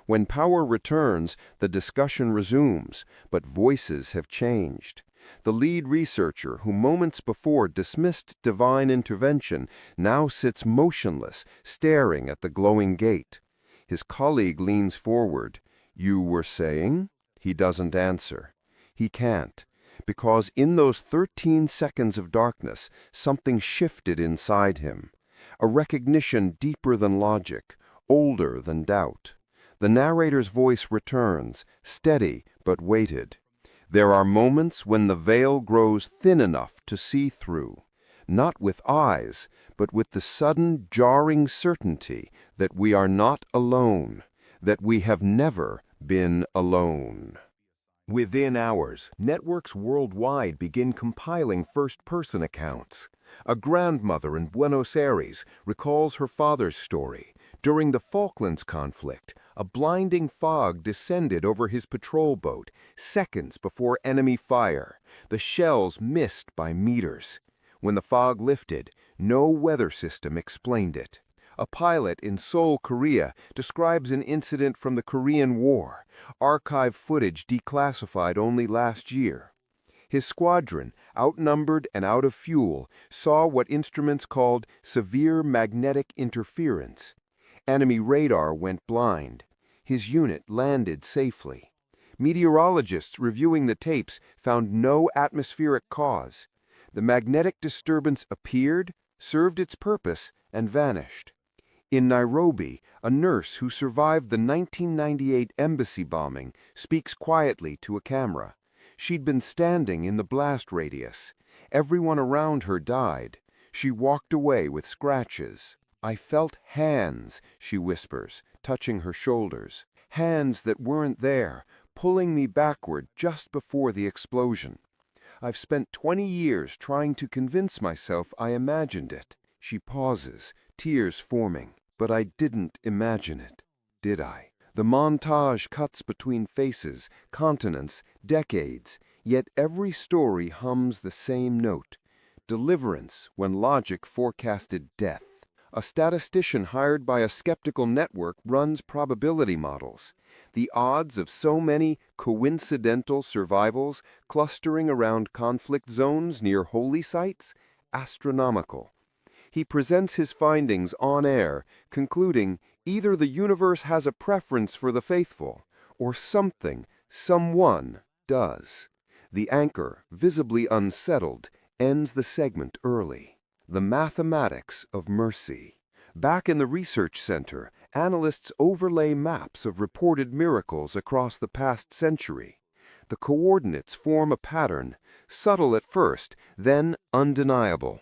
When power returns, the discussion resumes, but voices have changed. The lead researcher, who moments before dismissed divine intervention, now sits motionless, staring at the glowing gate. His colleague leans forward. "You were saying?" He doesn't answer. He can't. Because in those 13 seconds of darkness, something shifted inside him. A recognition deeper than logic, older than doubt. The narrator's voice returns, steady but weighted. There are moments when the veil grows thin enough to see through, not with eyes, but with the sudden jarring certainty that we are not alone, that we have never been alone. Within hours, networks worldwide begin compiling first-person accounts. A grandmother in Buenos Aires recalls her father's story. During the Falklands conflict, a blinding fog descended over his patrol boat, seconds before enemy fire. The shells missed by meters. When the fog lifted, no weather system explained it. A pilot in Seoul, Korea, describes an incident from the Korean War, archive footage declassified only last year. His squadron, outnumbered and out of fuel, saw what instruments called severe magnetic interference. Enemy radar went blind. His unit landed safely. Meteorologists reviewing the tapes found no atmospheric cause. The magnetic disturbance appeared, served its purpose, and vanished. In Nairobi, a nurse who survived the 1998 embassy bombing speaks quietly to a camera. She'd been standing in the blast radius. Everyone around her died. She walked away with scratches. "I felt hands," she whispers, touching her shoulders. Hands that weren't there, pulling me backward just before the explosion. "I've spent 20 years trying to convince myself I imagined it." She pauses, tears forming. "But I didn't imagine it, did I?" The montage cuts between faces, continents, decades, yet every story hums the same note. Deliverance when logic forecasted death. A statistician hired by a skeptical network runs probability models. The odds of so many coincidental survivals clustering around conflict zones near holy sites? Astronomical. He presents his findings on air, concluding either the universe has a preference for the faithful, or something, someone, does. The anchor, visibly unsettled, ends the segment early. The mathematics of mercy. Back in the research center, analysts overlay maps of reported miracles across the past century. The coordinates form a pattern, subtle at first, then undeniable.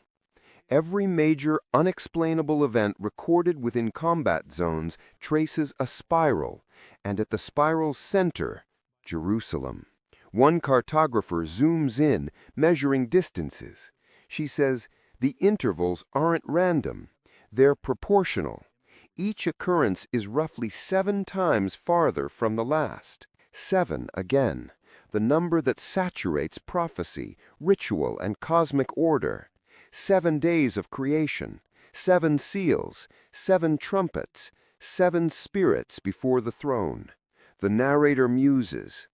Every major unexplainable event recorded within combat zones traces a spiral, and at the spiral's center, Jerusalem. One cartographer zooms in, measuring distances. She says, "The intervals aren't random. They're proportional. Each occurrence is roughly 7 times farther from the last." 7 again, the number that saturates prophecy, ritual, and cosmic order. 7 days of creation, 7 seals, 7 trumpets, 7 spirits before the throne. The narrator muses.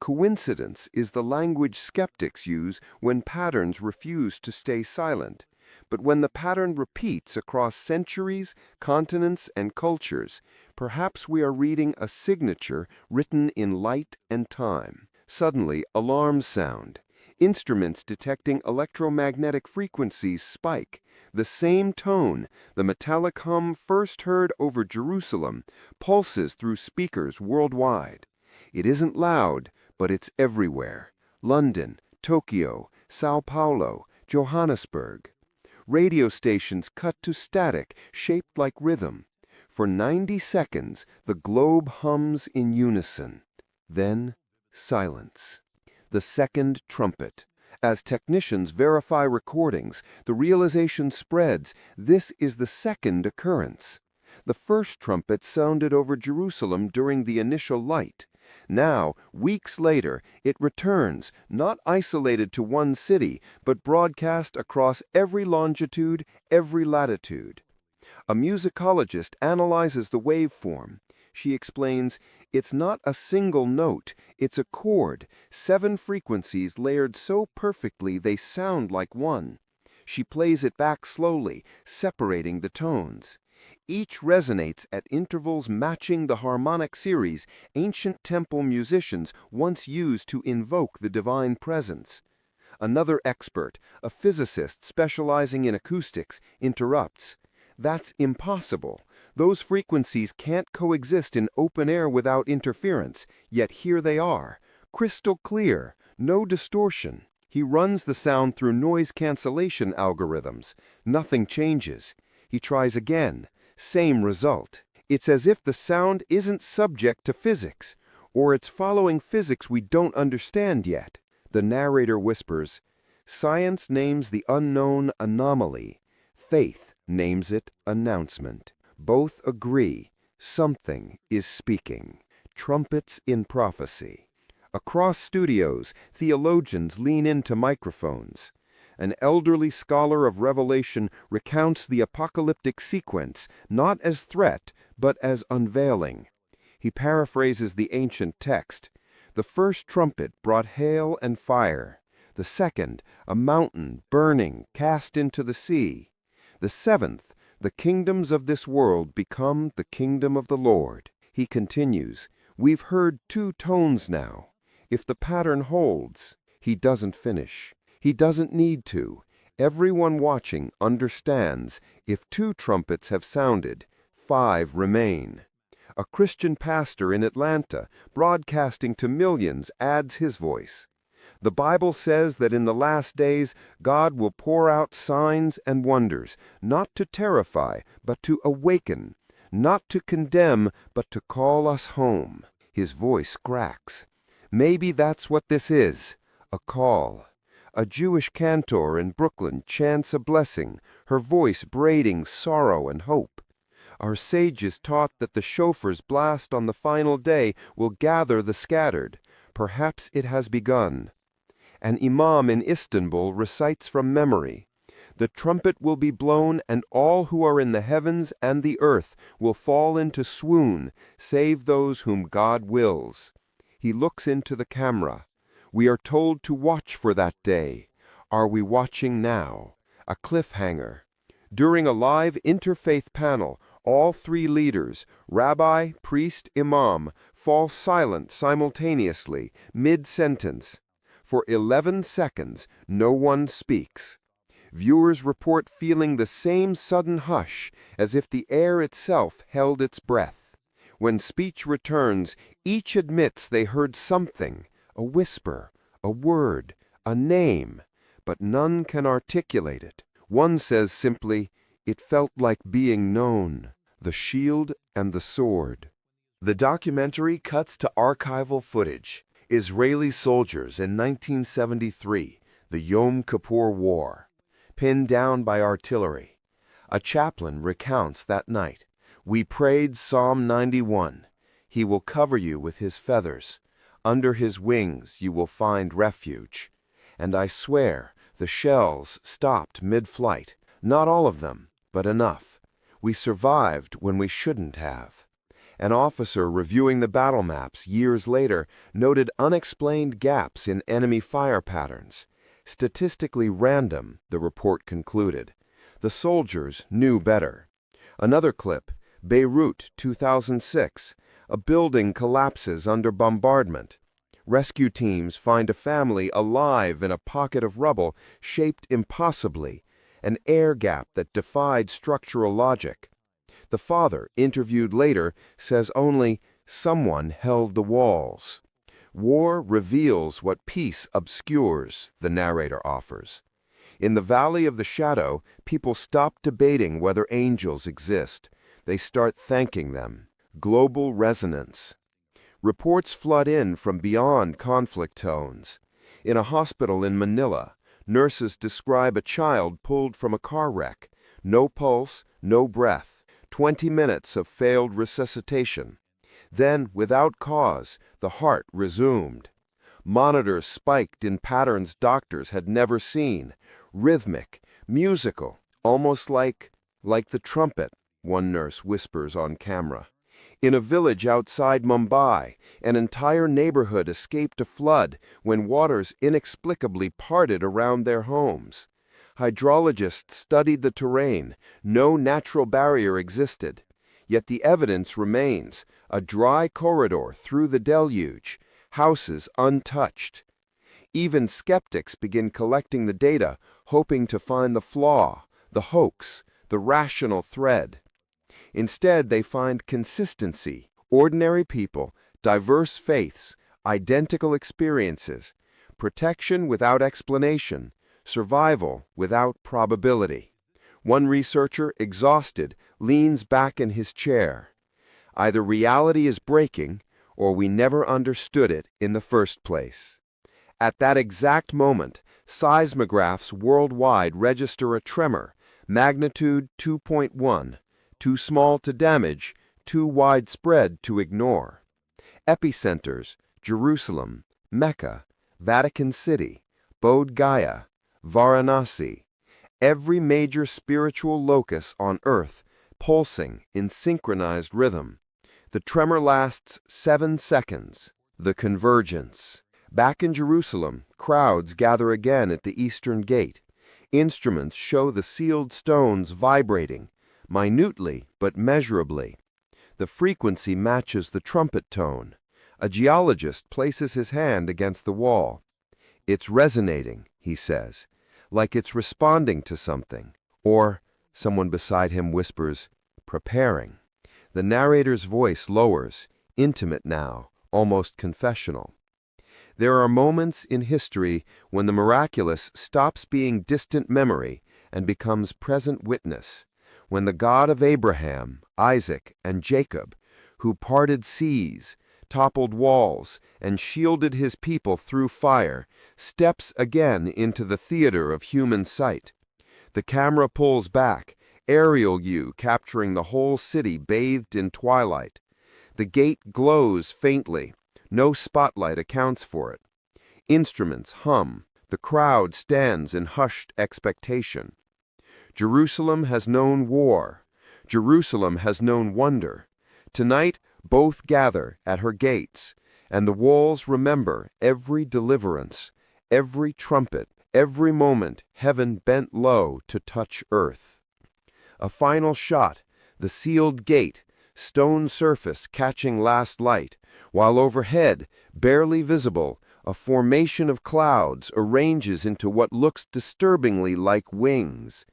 Coincidence is the language skeptics use when patterns refuse to stay silent. But when the pattern repeats across centuries, continents, and cultures, perhaps we are reading a signature written in light and time. Suddenly, alarms sound. Instruments detecting electromagnetic frequencies spike. The same tone, the metallic hum first heard over Jerusalem, pulses through speakers worldwide. It isn't loud, but it's everywhere. London, Tokyo, Sao Paulo, Johannesburg. Radio stations cut to static, shaped like rhythm. For 90 seconds, the globe hums in unison. Then, silence. The second trumpet. As technicians verify recordings, the realization spreads. This is the second occurrence. The first trumpet sounded over Jerusalem during the initial light. Now, weeks later, it returns, not isolated to one city, but broadcast across every longitude, every latitude. A musicologist analyzes the waveform. She explains, it's not a single note, it's a chord, 7 frequencies layered so perfectly they sound like one. She plays it back slowly, separating the tones. Each resonates at intervals matching the harmonic series ancient temple musicians once used to invoke the divine presence. Another expert, a physicist specializing in acoustics, interrupts. That's impossible. Those frequencies can't coexist in open air without interference, yet here they are, crystal clear, no distortion. He runs the sound through noise cancellation algorithms. Nothing changes. He tries again. Same result. It's as if the sound isn't subject to physics, or it's following physics we don't understand yet. The narrator whispers, "Science names the unknown anomaly. Faith names it announcement. Both agree. Something is speaking." Trumpets in prophecy. Across studios, theologians lean into microphones. An elderly scholar of Revelation recounts the apocalyptic sequence, not as threat, but as unveiling. He paraphrases the ancient text. The first trumpet brought hail and fire. The second, a mountain burning, cast into the sea. The seventh, the kingdoms of this world become the kingdom of the Lord. He continues, we've heard 2 tones now. If the pattern holds, he doesn't finish. He doesn't need to. Everyone watching understands if 2 trumpets have sounded, 5 remain. A Christian pastor in Atlanta, broadcasting to millions, adds his voice. The Bible says that in the last days, God will pour out signs and wonders, not to terrify, but to awaken, not to condemn, but to call us home. His voice cracks. Maybe that's what this is, a call. A Jewish cantor in Brooklyn chants a blessing, her voice braiding sorrow and hope. Our sages taught that the shofar's blast on the final day will gather the scattered. Perhaps it has begun. An imam in Istanbul recites from memory, the trumpet will be blown and all who are in the heavens and the earth will fall into swoon, save those whom God wills. He looks into the camera. We are told to watch for that day. Are we watching now? A cliffhanger. During a live interfaith panel, all 3 leaders, rabbi, priest, imam, fall silent simultaneously, mid-sentence. For 11 seconds, no one speaks. Viewers report feeling the same sudden hush, as if the air itself held its breath. When speech returns, each admits they heard something, a whisper, a word, a name, but none can articulate it. One says simply, it felt like being known, the shield and the sword. The documentary cuts to archival footage. Israeli soldiers in 1973, the Yom Kippur War, pinned down by artillery. A chaplain recounts that night, we prayed Psalm 91, he will cover you with his feathers. Under his wings you will find refuge. And I swear, the shells stopped mid-flight. Not all of them, but enough. We survived when we shouldn't have. An officer reviewing the battle maps years later noted unexplained gaps in enemy fire patterns. Statistically random, the report concluded. The soldiers knew better. Another clip, Beirut, 2006. A building collapses under bombardment. Rescue teams find a family alive in a pocket of rubble shaped impossibly, an air gap that defied structural logic. The father, interviewed later, says only, someone held the walls. War reveals what peace obscures, the narrator offers. In the Valley of the Shadow, people stop debating whether angels exist. They start thanking them. Global resonance. Reports flood in from beyond conflict zones. In a hospital in Manila, nurses describe a child pulled from a car wreck. No pulse, no breath. 20 minutes of failed resuscitation. Then, without cause, the heart resumed. Monitors spiked in patterns doctors had never seen. Rhythmic, musical, almost like the trumpet, one nurse whispers on camera. In a village outside Mumbai, an entire neighborhood escaped a flood when waters inexplicably parted around their homes. Hydrologists studied the terrain. No natural barrier existed. Yet the evidence remains, a dry corridor through the deluge, houses untouched. Even skeptics begin collecting the data, hoping to find the flaw, the hoax, the rational thread. Instead, they find consistency, ordinary people, diverse faiths, identical experiences, protection without explanation, survival without probability. One researcher, exhausted, leans back in his chair. Either reality is breaking, or we never understood it in the first place. At that exact moment, seismographs worldwide register a tremor, magnitude 2.1, too small to damage, too widespread to ignore. Epicenters, Jerusalem, Mecca, Vatican City, Bodh Gaya, Varanasi, every major spiritual locus on earth, pulsing in synchronized rhythm. The tremor lasts 7 seconds. The convergence. Back in Jerusalem, crowds gather again at the eastern gate. Instruments show the sealed stones vibrating, minutely but measurably. The frequency matches the trumpet tone. A geologist places his hand against the wall. "It's resonating," he says, "like it's responding to something." Or, someone beside him whispers, "Preparing." The narrator's voice lowers, intimate now, almost confessional. There are moments in history when the miraculous stops being distant memory and becomes present witness, when the God of Abraham, Isaac, and Jacob, who parted seas, toppled walls, and shielded his people through fire, steps again into the theater of human sight. The camera pulls back, aerial view capturing the whole city bathed in twilight. The gate glows faintly. No spotlight accounts for it. Instruments hum. The crowd stands in hushed expectation. Jerusalem has known war. Jerusalem has known wonder. Tonight, both gather at her gates, and the walls remember every deliverance, every trumpet, every moment heaven bent low to touch earth. A final shot, the sealed gate, stone surface catching last light, while overhead, barely visible, a formation of clouds arranges into what looks disturbingly like wings.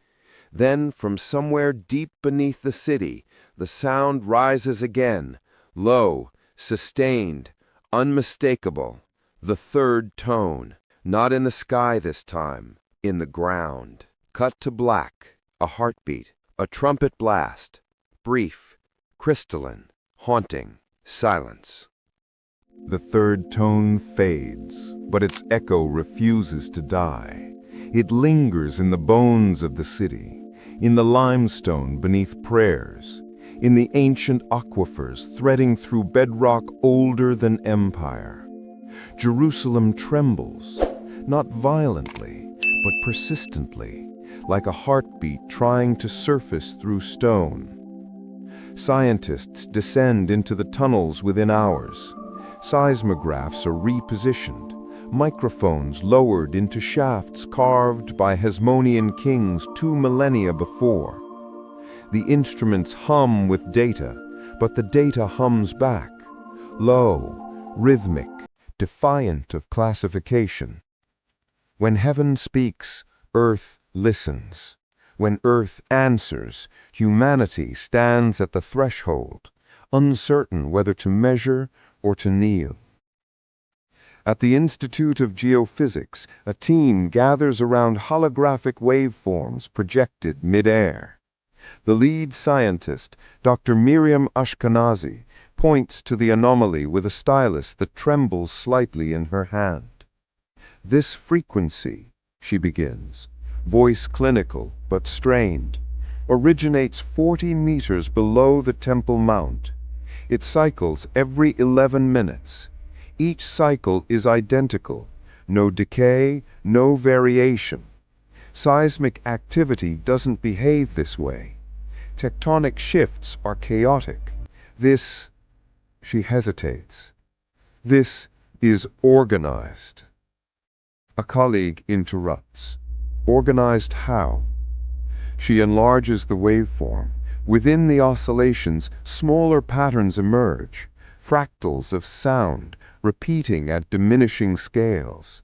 Then, from somewhere deep beneath the city, the sound rises again, low, sustained, unmistakable. The third tone, not in the sky this time, in the ground. Cut to black, a heartbeat, a trumpet blast, brief, crystalline, haunting, silence. The third tone fades, but its echo refuses to die. It lingers in the bones of the city, in the limestone beneath prayers, in the ancient aquifers threading through bedrock older than empire. Jerusalem trembles, not violently, but persistently, like a heartbeat trying to surface through stone. Scientists descend into the tunnels within hours. Seismographs are repositioned, microphones lowered into shafts carved by Hasmonean kings 2 millennia before. The instruments hum with data, but the data hums back, low, rhythmic, defiant of classification. When heaven speaks, earth listens. When earth answers, humanity stands at the threshold, uncertain whether to measure or to kneel. At the Institute of Geophysics, a team gathers around holographic waveforms projected mid-air. The lead scientist, Dr. Miriam Ashkenazi, points to the anomaly with a stylus that trembles slightly in her hand. "This frequency," she begins, voice clinical but strained, originates 40 meters below the Temple Mount. It cycles every 11 minutes. Each cycle is identical. No decay, no variation. Seismic activity doesn't behave this way. Tectonic shifts are chaotic. This," she hesitates, "this is organized." A colleague interrupts. "Organized how?" She enlarges the waveform. Within the oscillations, smaller patterns emerge, fractals of sound, repeating at diminishing scales.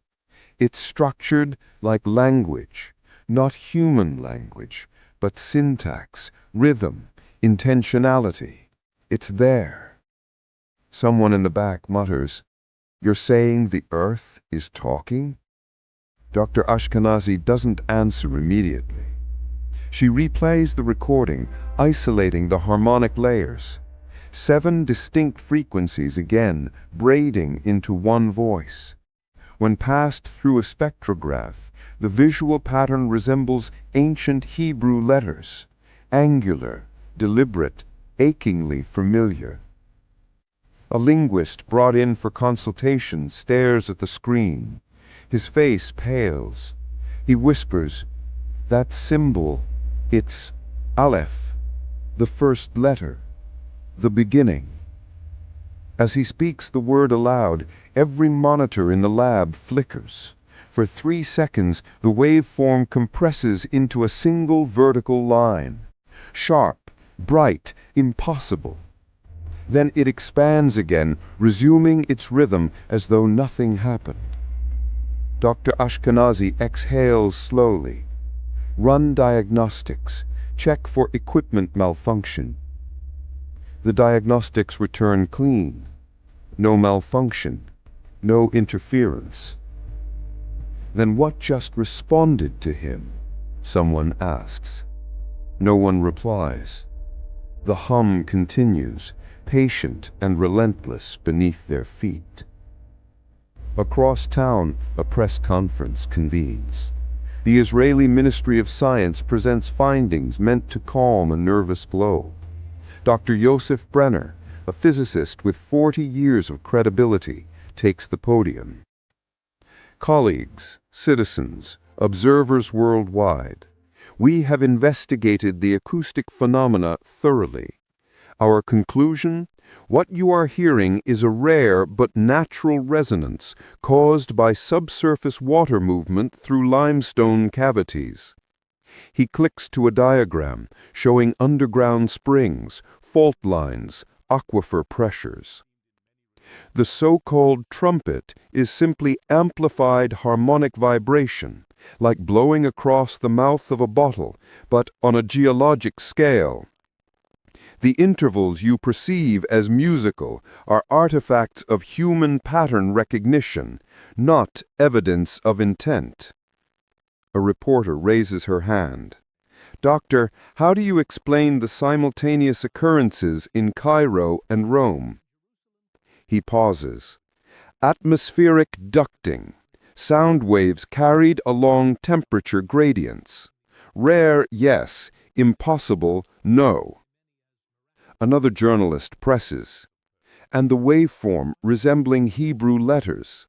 It's structured like language, not human language, but syntax, rhythm, intentionality. It's there. Someone in the back mutters, "You're saying the earth is talking?" Dr. Ashkenazi doesn't answer immediately. She replays the recording, isolating the harmonic layers. 7 distinct frequencies again, braiding into one voice. When passed through a spectrograph, the visual pattern resembles ancient Hebrew letters, angular, deliberate, achingly familiar. A linguist brought in for consultation stares at the screen. His face pales. He whispers, "That symbol, it's Aleph, the first letter, the beginning." As he speaks the word aloud, every monitor in the lab flickers. For 3 seconds, the waveform compresses into a single vertical line. Sharp, bright, impossible. Then it expands again, resuming its rhythm as though nothing happened. Dr. Ashkenazi exhales slowly. Run diagnostics. Check for equipment malfunction. The diagnostics return clean. No malfunction. No interference. Then what just responded to him? Someone asks. No one replies. The hum continues, patient and relentless beneath their feet. Across town, a press conference convenes. The Israeli Ministry of Science presents findings meant to calm a nervous glow. Dr. Yosef Brenner, a physicist with 40 years of credibility, takes the podium. Colleagues, citizens, observers worldwide, we have investigated the acoustic phenomena thoroughly. Our conclusion? What you are hearing is a rare but natural resonance caused by subsurface water movement through limestone cavities. He clicks to a diagram showing underground springs, fault lines, aquifer pressures. The so-called trumpet is simply amplified harmonic vibration, like blowing across the mouth of a bottle, but on a geologic scale. The intervals you perceive as musical are artifacts of human pattern recognition, not evidence of intent. A reporter raises her hand. Doctor, how do you explain the simultaneous occurrences in Cairo and Rome? He pauses. Atmospheric ducting. Sound waves carried along temperature gradients. Rare, yes. Impossible, no. Another journalist presses. And the waveform resembling Hebrew letters.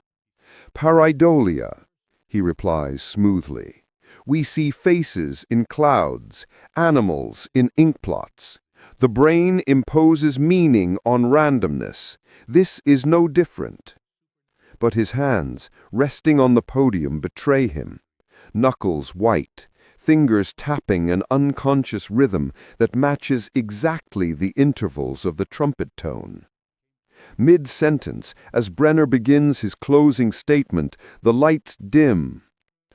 Pareidolia, he replies smoothly. We see faces in clouds, animals in inkplots. The brain imposes meaning on randomness. This is no different. But his hands, resting on the podium, betray him. Knuckles white, fingers tapping an unconscious rhythm that matches exactly the intervals of the trumpet tone. Mid-sentence, as Brenner begins his closing statement, the lights dim.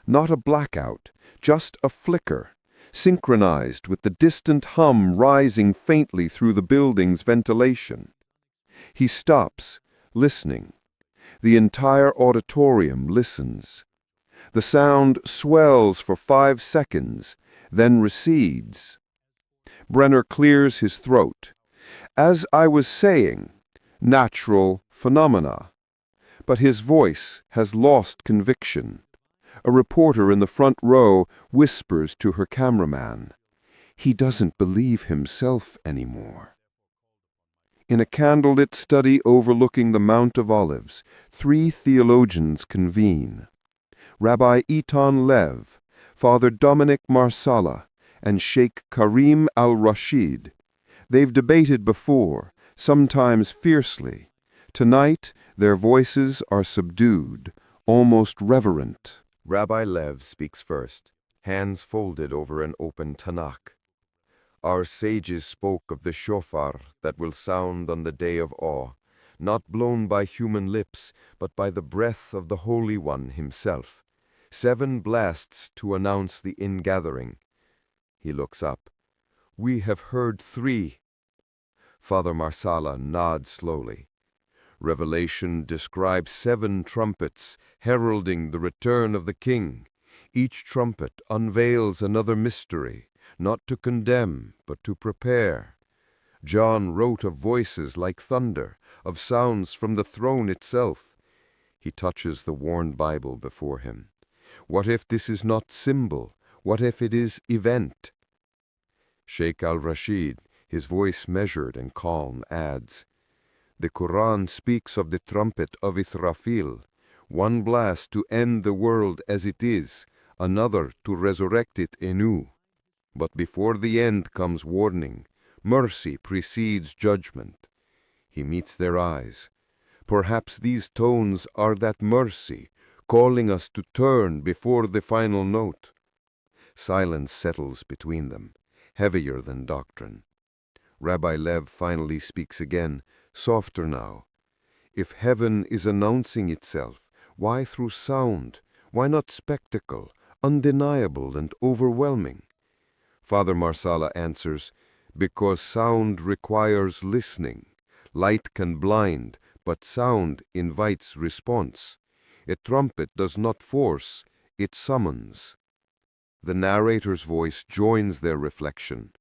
Not a blackout, just a flicker, synchronized with the distant hum rising faintly through the building's ventilation. He stops, listening. The entire auditorium listens. The sound swells for 5 seconds, then recedes. Brenner clears his throat. As I was saying, natural phenomena. But his voice has lost conviction. A reporter in the front row whispers to her cameraman. He doesn't believe himself anymore. In a candlelit study overlooking the Mount of Olives, 3 theologians convene. Rabbi Eitan Lev, Father Dominic Marsala, and Sheikh Karim al-Rashid. They've debated before, sometimes fiercely. Tonight, their voices are subdued, almost reverent. Rabbi Lev speaks first, hands folded over an open Tanakh. Our sages spoke of the shofar that will sound on the day of awe, not blown by human lips, but by the breath of the Holy One himself. 7 blasts to announce the ingathering. He looks up. We have heard 3. Father Marsala nods slowly. Revelation describes 7 trumpets heralding the return of the King. Each trumpet unveils another mystery, not to condemn, but to prepare. John wrote of voices like thunder, of sounds from the throne itself. He touches the worn Bible before him. What if this is not symbol? What if it is event? Sheikh al-Rashid, his voice measured and calm, adds, the Quran speaks of the trumpet of Israfil, one blast to end the world as it is, another to resurrect it anew. But before the end comes warning. Mercy precedes judgment. He meets their eyes. Perhaps these tones are that mercy, calling us to turn before the final note. Silence settles between them, heavier than doctrine. Rabbi Lev finally speaks again, softer now. If heaven is announcing itself, why through sound? Why not spectacle, undeniable and overwhelming? Father Marsala answers, because sound requires listening. Light can blind, but sound invites response. A trumpet does not force, it summons. The narrator's voice joins their reflection.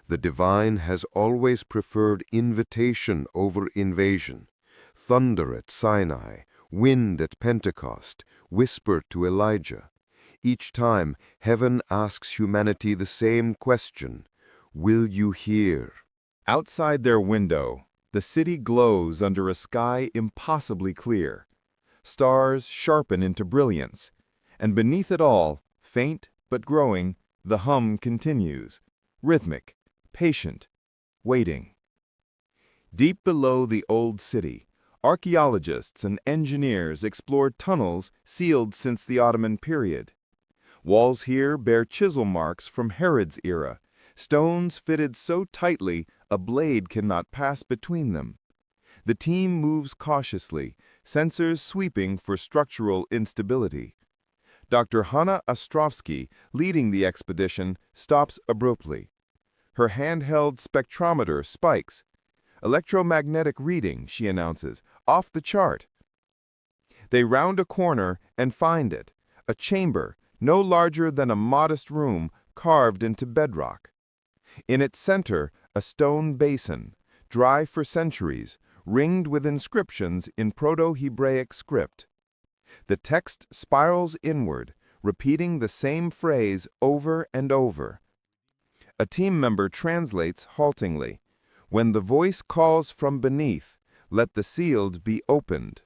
The divine has always preferred invitation over invasion. Thunder at Sinai, wind at Pentecost, whisper to Elijah. Each time, heaven asks humanity the same question, will you hear? Outside their window, the city glows under a sky impossibly clear. Stars sharpen into brilliance, and beneath it all, faint but growing, the hum continues, rhythmic, patient, waiting. Deep below the old city, archaeologists and engineers explored tunnels sealed since the Ottoman period. Walls here bear chisel marks from Herod's era, stones fitted so tightly a blade cannot pass between them. The team moves cautiously, sensors sweeping for structural instability. Dr. Hanna Ostrovsky, leading the expedition, stops abruptly. Her handheld spectrometer spikes. Electromagnetic reading, she announces, off the chart. They round a corner and find it, a chamber no larger than a modest room carved into bedrock. In its center, a stone basin, dry for centuries, ringed with inscriptions in Proto-Hebraic script. The text spirals inward, repeating the same phrase over and over. A team member translates haltingly, "When the voice calls from beneath, let the sealed be opened."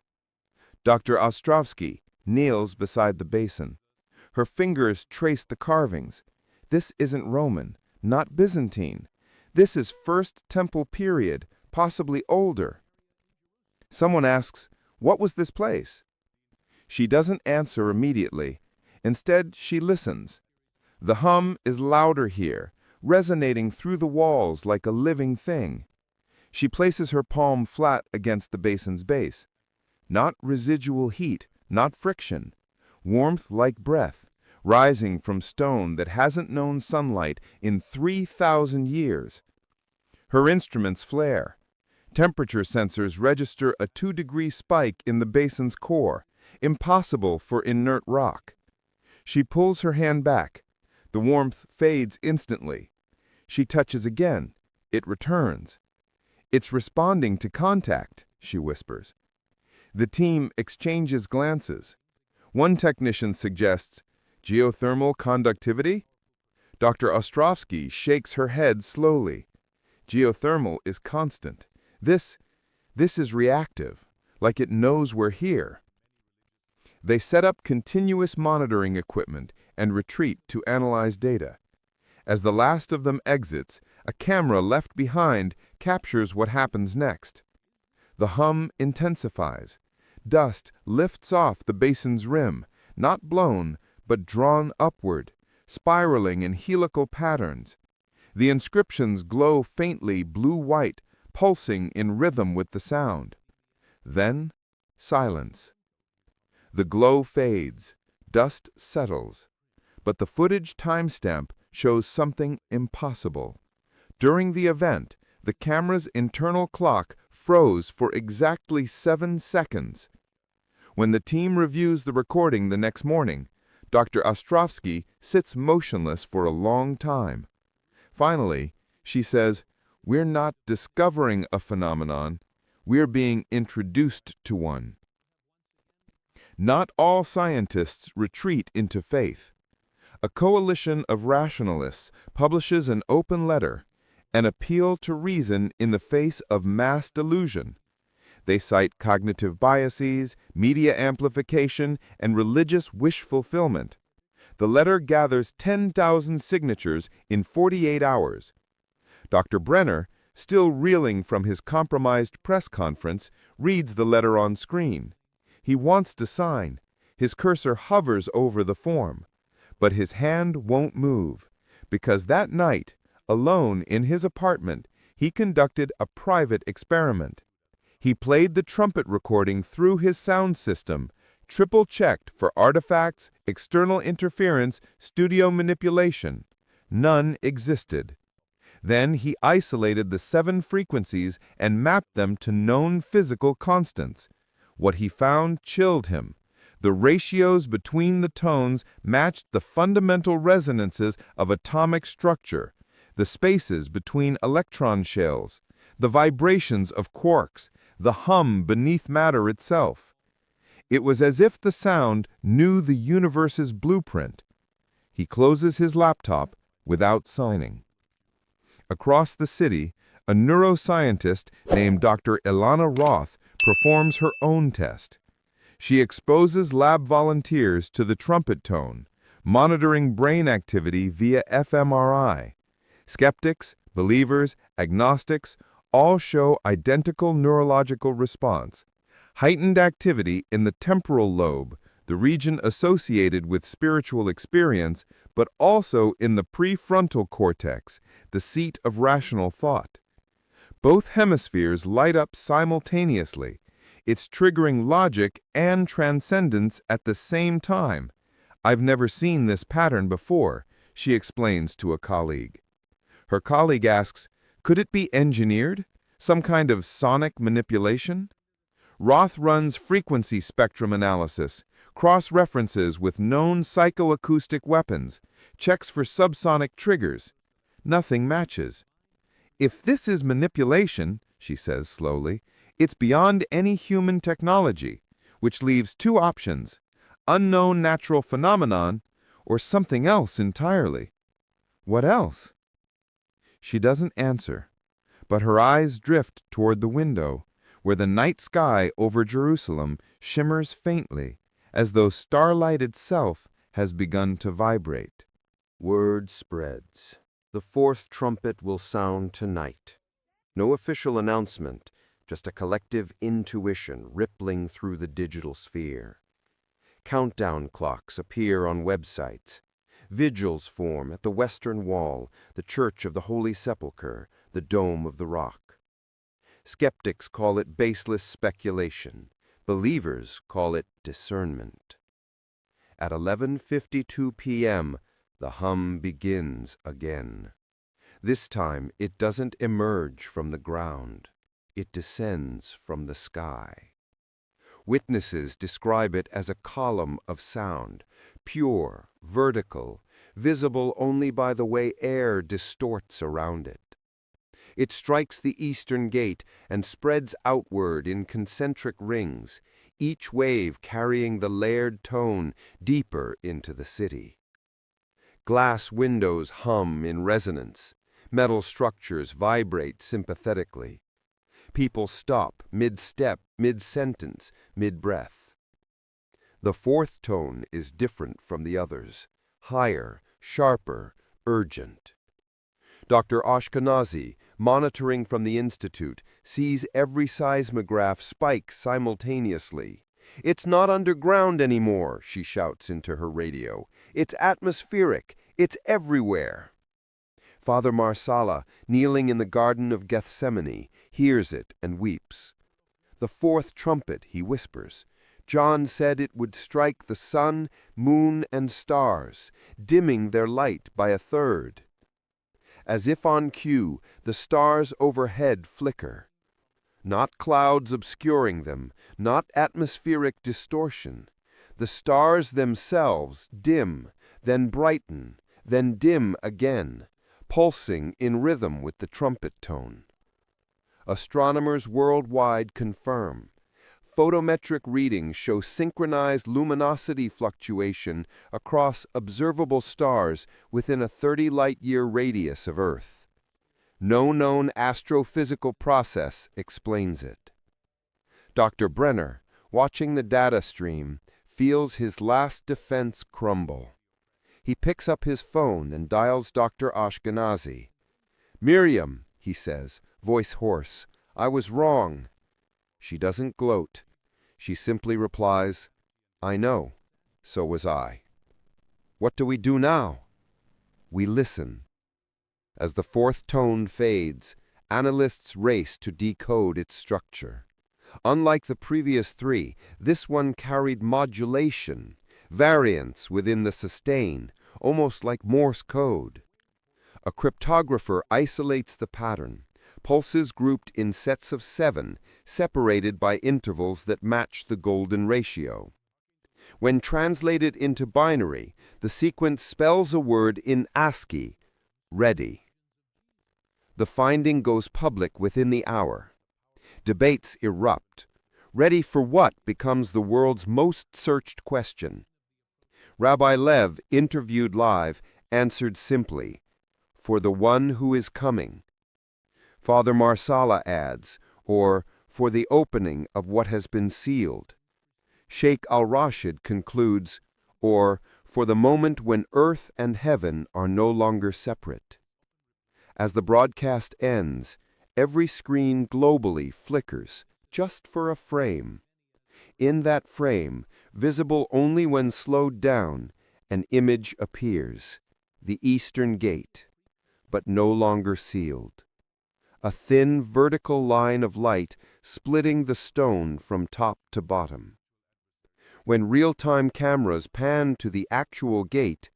Dr. Ostrovsky kneels beside the basin. Her fingers trace the carvings. This isn't Roman, not Byzantine. This is First Temple period, possibly older. Someone asks, "What was this place?" She doesn't answer immediately. Instead, she listens. The hum is louder here, resonating through the walls like a living thing. She places her palm flat against the basin's base. Not residual heat, not friction. Warmth like breath, rising from stone that hasn't known sunlight in 3,000 years. Her instruments flare. Temperature sensors register a 2-degree spike in the basin's core, impossible for inert rock. She pulls her hand back. The warmth fades instantly. She touches again. It returns. "It's responding to contact," she whispers. The team exchanges glances. One technician suggests, "Geothermal conductivity?" Dr. Ostrovsky shakes her head slowly. "Geothermal is constant. This is reactive, like it knows we're here." They set up continuous monitoring equipment and retreat to analyze data. As the last of them exits, a camera left behind captures what happens next. The hum intensifies. Dust lifts off the basin's rim, not blown, but drawn upward, spiraling in helical patterns. The inscriptions glow faintly blue-white, pulsing in rhythm with the sound. Then, silence. The glow fades, dust settles, but the footage timestamp shows something impossible. During the event, the camera's internal clock froze for exactly 7 seconds. When the team reviews the recording the next morning, Dr. Ostrovsky sits motionless for a long time. Finally, she says, "We're not discovering a phenomenon, we're being introduced to one." Not all scientists retreat into faith. A coalition of rationalists publishes an open letter, an appeal to reason in the face of mass delusion. They cite cognitive biases, media amplification, and religious wish fulfillment. The letter gathers 10,000 signatures in 48 hours. Dr. Brenner, still reeling from his compromised press conference, reads the letter on screen. He wants to sign. His cursor hovers over the form. But his hand won't move, because that night, alone in his apartment, he conducted a private experiment. He played the trumpet recording through his sound system, triple-checked for artifacts, external interference, studio manipulation. None existed. Then he isolated the 7 frequencies and mapped them to known physical constants. What he found chilled him. The ratios between the tones matched the fundamental resonances of atomic structure, the spaces between electron shells, the vibrations of quarks, the hum beneath matter itself. It was as if the sound knew the universe's blueprint. He closes his laptop without signing. Across the city, a neuroscientist named Dr. Ilana Roth performs her own test. She exposes lab volunteers to the trumpet tone, monitoring brain activity via fMRI. Skeptics, believers, agnostics all show identical neurological response. Heightened activity in the temporal lobe, the region associated with spiritual experience, but also in the prefrontal cortex, the seat of rational thought. Both hemispheres light up simultaneously. It's triggering logic and transcendence at the same time. I've never seen this pattern before, she explains to a colleague. Her colleague asks, could it be engineered? Some kind of sonic manipulation? Roth runs frequency spectrum analysis, cross-references with known psychoacoustic weapons, checks for subsonic triggers. Nothing matches. If this is manipulation, she says slowly, it's beyond any human technology, which leaves 2 options: unknown natural phenomenon or something else entirely. What else? She doesn't answer, but her eyes drift toward the window, where the night sky over Jerusalem shimmers faintly, as though starlight itself has begun to vibrate. Word spreads. The 4th trumpet will sound tonight. No official announcement, just a collective intuition rippling through the digital sphere. Countdown clocks appear on websites. Vigils form at the Western Wall, the Church of the Holy Sepulchre, the Dome of the Rock. Skeptics call it baseless speculation. Believers call it discernment. At 11:52 p.m., the hum begins again. This time, it doesn't emerge from the ground. It descends from the sky. Witnesses describe it as a column of sound, pure, vertical, visible only by the way air distorts around it. It strikes the eastern gate and spreads outward in concentric rings, each wave carrying the layered tone deeper into the city. Glass windows hum in resonance. Metal structures vibrate sympathetically. People stop mid-step, mid-sentence, mid-breath. The 4th tone is different from the others, higher, sharper, urgent. Dr. Ashkenazi, monitoring from the Institute, sees every seismograph spike simultaneously. "It's not underground anymore," she shouts into her radio. "It's atmospheric. It's everywhere." Father Marsala, kneeling in the Garden of Gethsemane, hears it and weeps. "The 4th trumpet," he whispers. "John said it would strike the sun, moon, and stars, dimming their light by a third." As if on cue, the stars overhead flicker. Not clouds obscuring them, not atmospheric distortion. The stars themselves dim, then brighten, then dim again, pulsing in rhythm with the trumpet tone. Astronomers worldwide confirm. Photometric readings show synchronized luminosity fluctuation across observable stars within a 30-light-year radius of Earth. No known astrophysical process explains it. Dr. Brenner, watching the data stream, feels his last defense crumble. He picks up his phone and dials Dr. Ashkenazi. "Miriam," he says, voice hoarse. "I was wrong." She doesn't gloat. She simply replies, "I know. So was I." What do we do now? We listen. As the fourth tone fades, analysts race to decode its structure. Unlike the previous three, this one carried modulation, variance within the sustain, almost like Morse code. A cryptographer isolates the pattern, pulses grouped in sets of 7, separated by intervals that match the golden ratio. When translated into binary, the sequence spells a word in ASCII, ready. The finding goes public within the hour. Debates erupt. Ready for what becomes the world's most searched question. Rabbi Lev, interviewed live, answered simply, "For the one who is coming." Father Marsala adds, or "for the opening of what has been sealed." Sheikh al-Rashid concludes, or "for the moment when earth and heaven are no longer separate." As the broadcast ends, every screen globally flickers, just for a frame. In that frame, visible only when slowed down, an image appears, the Eastern Gate, but no longer sealed. A thin vertical line of light splitting the stone from top to bottom. When real-time cameras pan to the actual gate,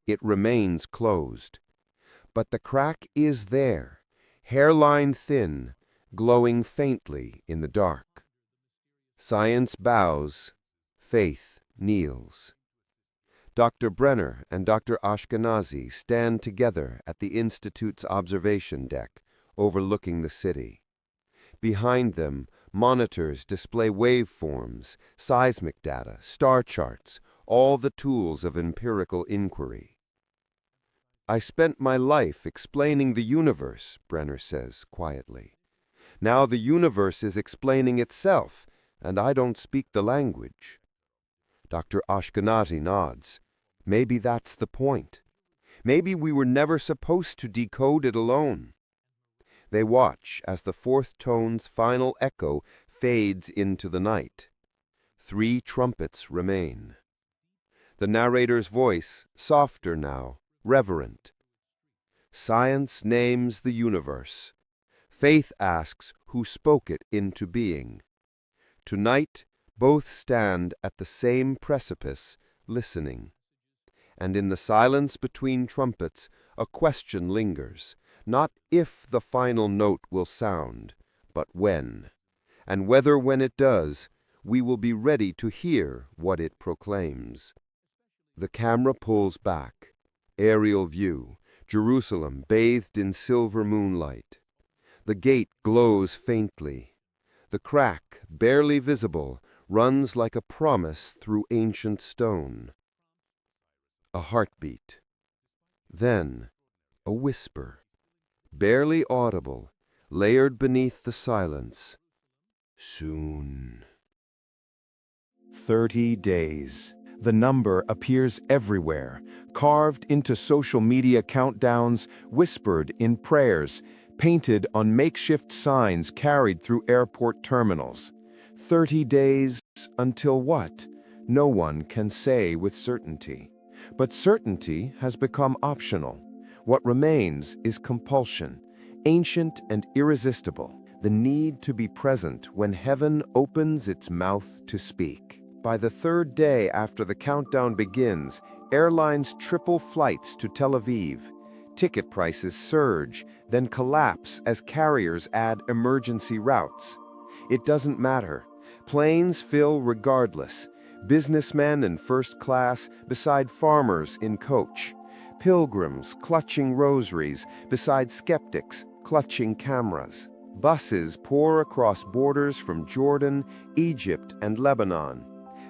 it remains closed. But the crack is there, hairline thin, glowing faintly in the dark. Science bows, faith kneels. Dr. Brenner and Dr. Ashkenazi stand together at the Institute's observation deck, overlooking the city. Behind them, monitors display waveforms, seismic data, star charts, all the tools of empirical inquiry. "I spent my life explaining the universe," Brenner says quietly. "Now the universe is explaining itself, and I don't speak the language." Dr. Ashkenazi nods. Maybe that's the point. Maybe we were never supposed to decode it alone. They watch as the fourth tone's final echo fades into the night. 3 trumpets remain. The narrator's voice, softer now, reverent. Science names the universe. Faith asks who spoke it into being. Tonight, both stand at the same precipice, listening. And in the silence between trumpets, a question lingers. Not if the final note will sound, but when. And whether when it does, we will be ready to hear what it proclaims. The camera pulls back. Aerial view. Jerusalem bathed in silver moonlight. The gate glows faintly. The crack, barely visible, runs like a promise through ancient stone. A heartbeat. Then, a whisper. Barely audible, layered beneath the silence. Soon. 30 days. The number appears everywhere, carved into social media countdowns, whispered in prayers, painted on makeshift signs carried through airport terminals. 30 days until what? No one can say with certainty. But certainty has become optional. What remains is compulsion, ancient and irresistible, the need to be present when heaven opens its mouth to speak. By the 3rd day after the countdown begins, airlines triple flights to Tel Aviv. Ticket prices surge, then collapse as carriers add emergency routes. It doesn't matter. Planes fill regardless. Businessmen in first class beside farmers in coach. Pilgrims clutching rosaries beside skeptics clutching cameras. Buses pour across borders from Jordan, Egypt, and Lebanon.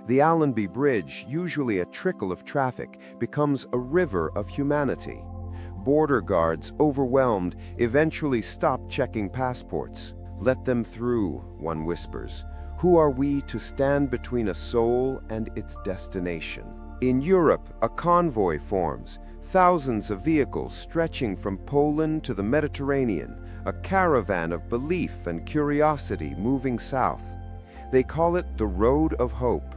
The Allenby Bridge, usually a trickle of traffic, becomes a river of humanity. Border guards, overwhelmed, eventually stop checking passports. "Let them through," one whispers. "Who are we to stand between a soul and its destination?" In Europe, a convoy forms, thousands of vehicles stretching from Poland to the Mediterranean, a caravan of belief and curiosity moving south. They call it the Road of Hope.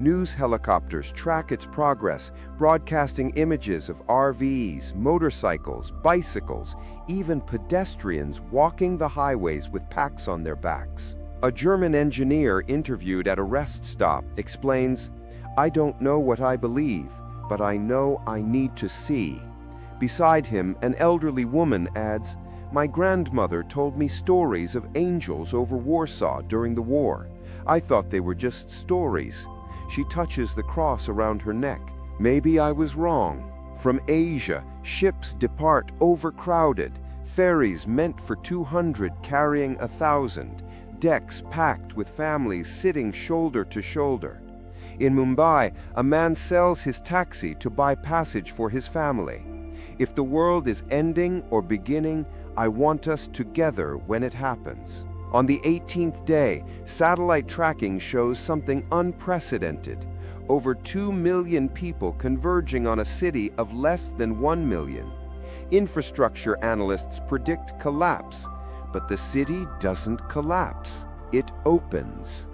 News helicopters track its progress, broadcasting images of RVs, motorcycles, bicycles, even pedestrians walking the highways with packs on their backs. A German engineer interviewed at a rest stop explains, "I don't know what I believe, but I know I need to see." Beside him, an elderly woman adds, "My grandmother told me stories of angels over Warsaw during the war. I thought they were just stories." She touches the cross around her neck. "Maybe I was wrong." From Asia, ships depart overcrowded, ferries meant for 200 carrying 1,000, decks packed with families sitting shoulder to shoulder. In Mumbai, a man sells his taxi to buy passage for his family. If the world is ending or beginning, I want us together when it happens. On the 18th day, satellite tracking shows something unprecedented. Over 2 million people converging on a city of less than 1 million. Infrastructure analysts predict collapse, but the city doesn't collapse. It opens.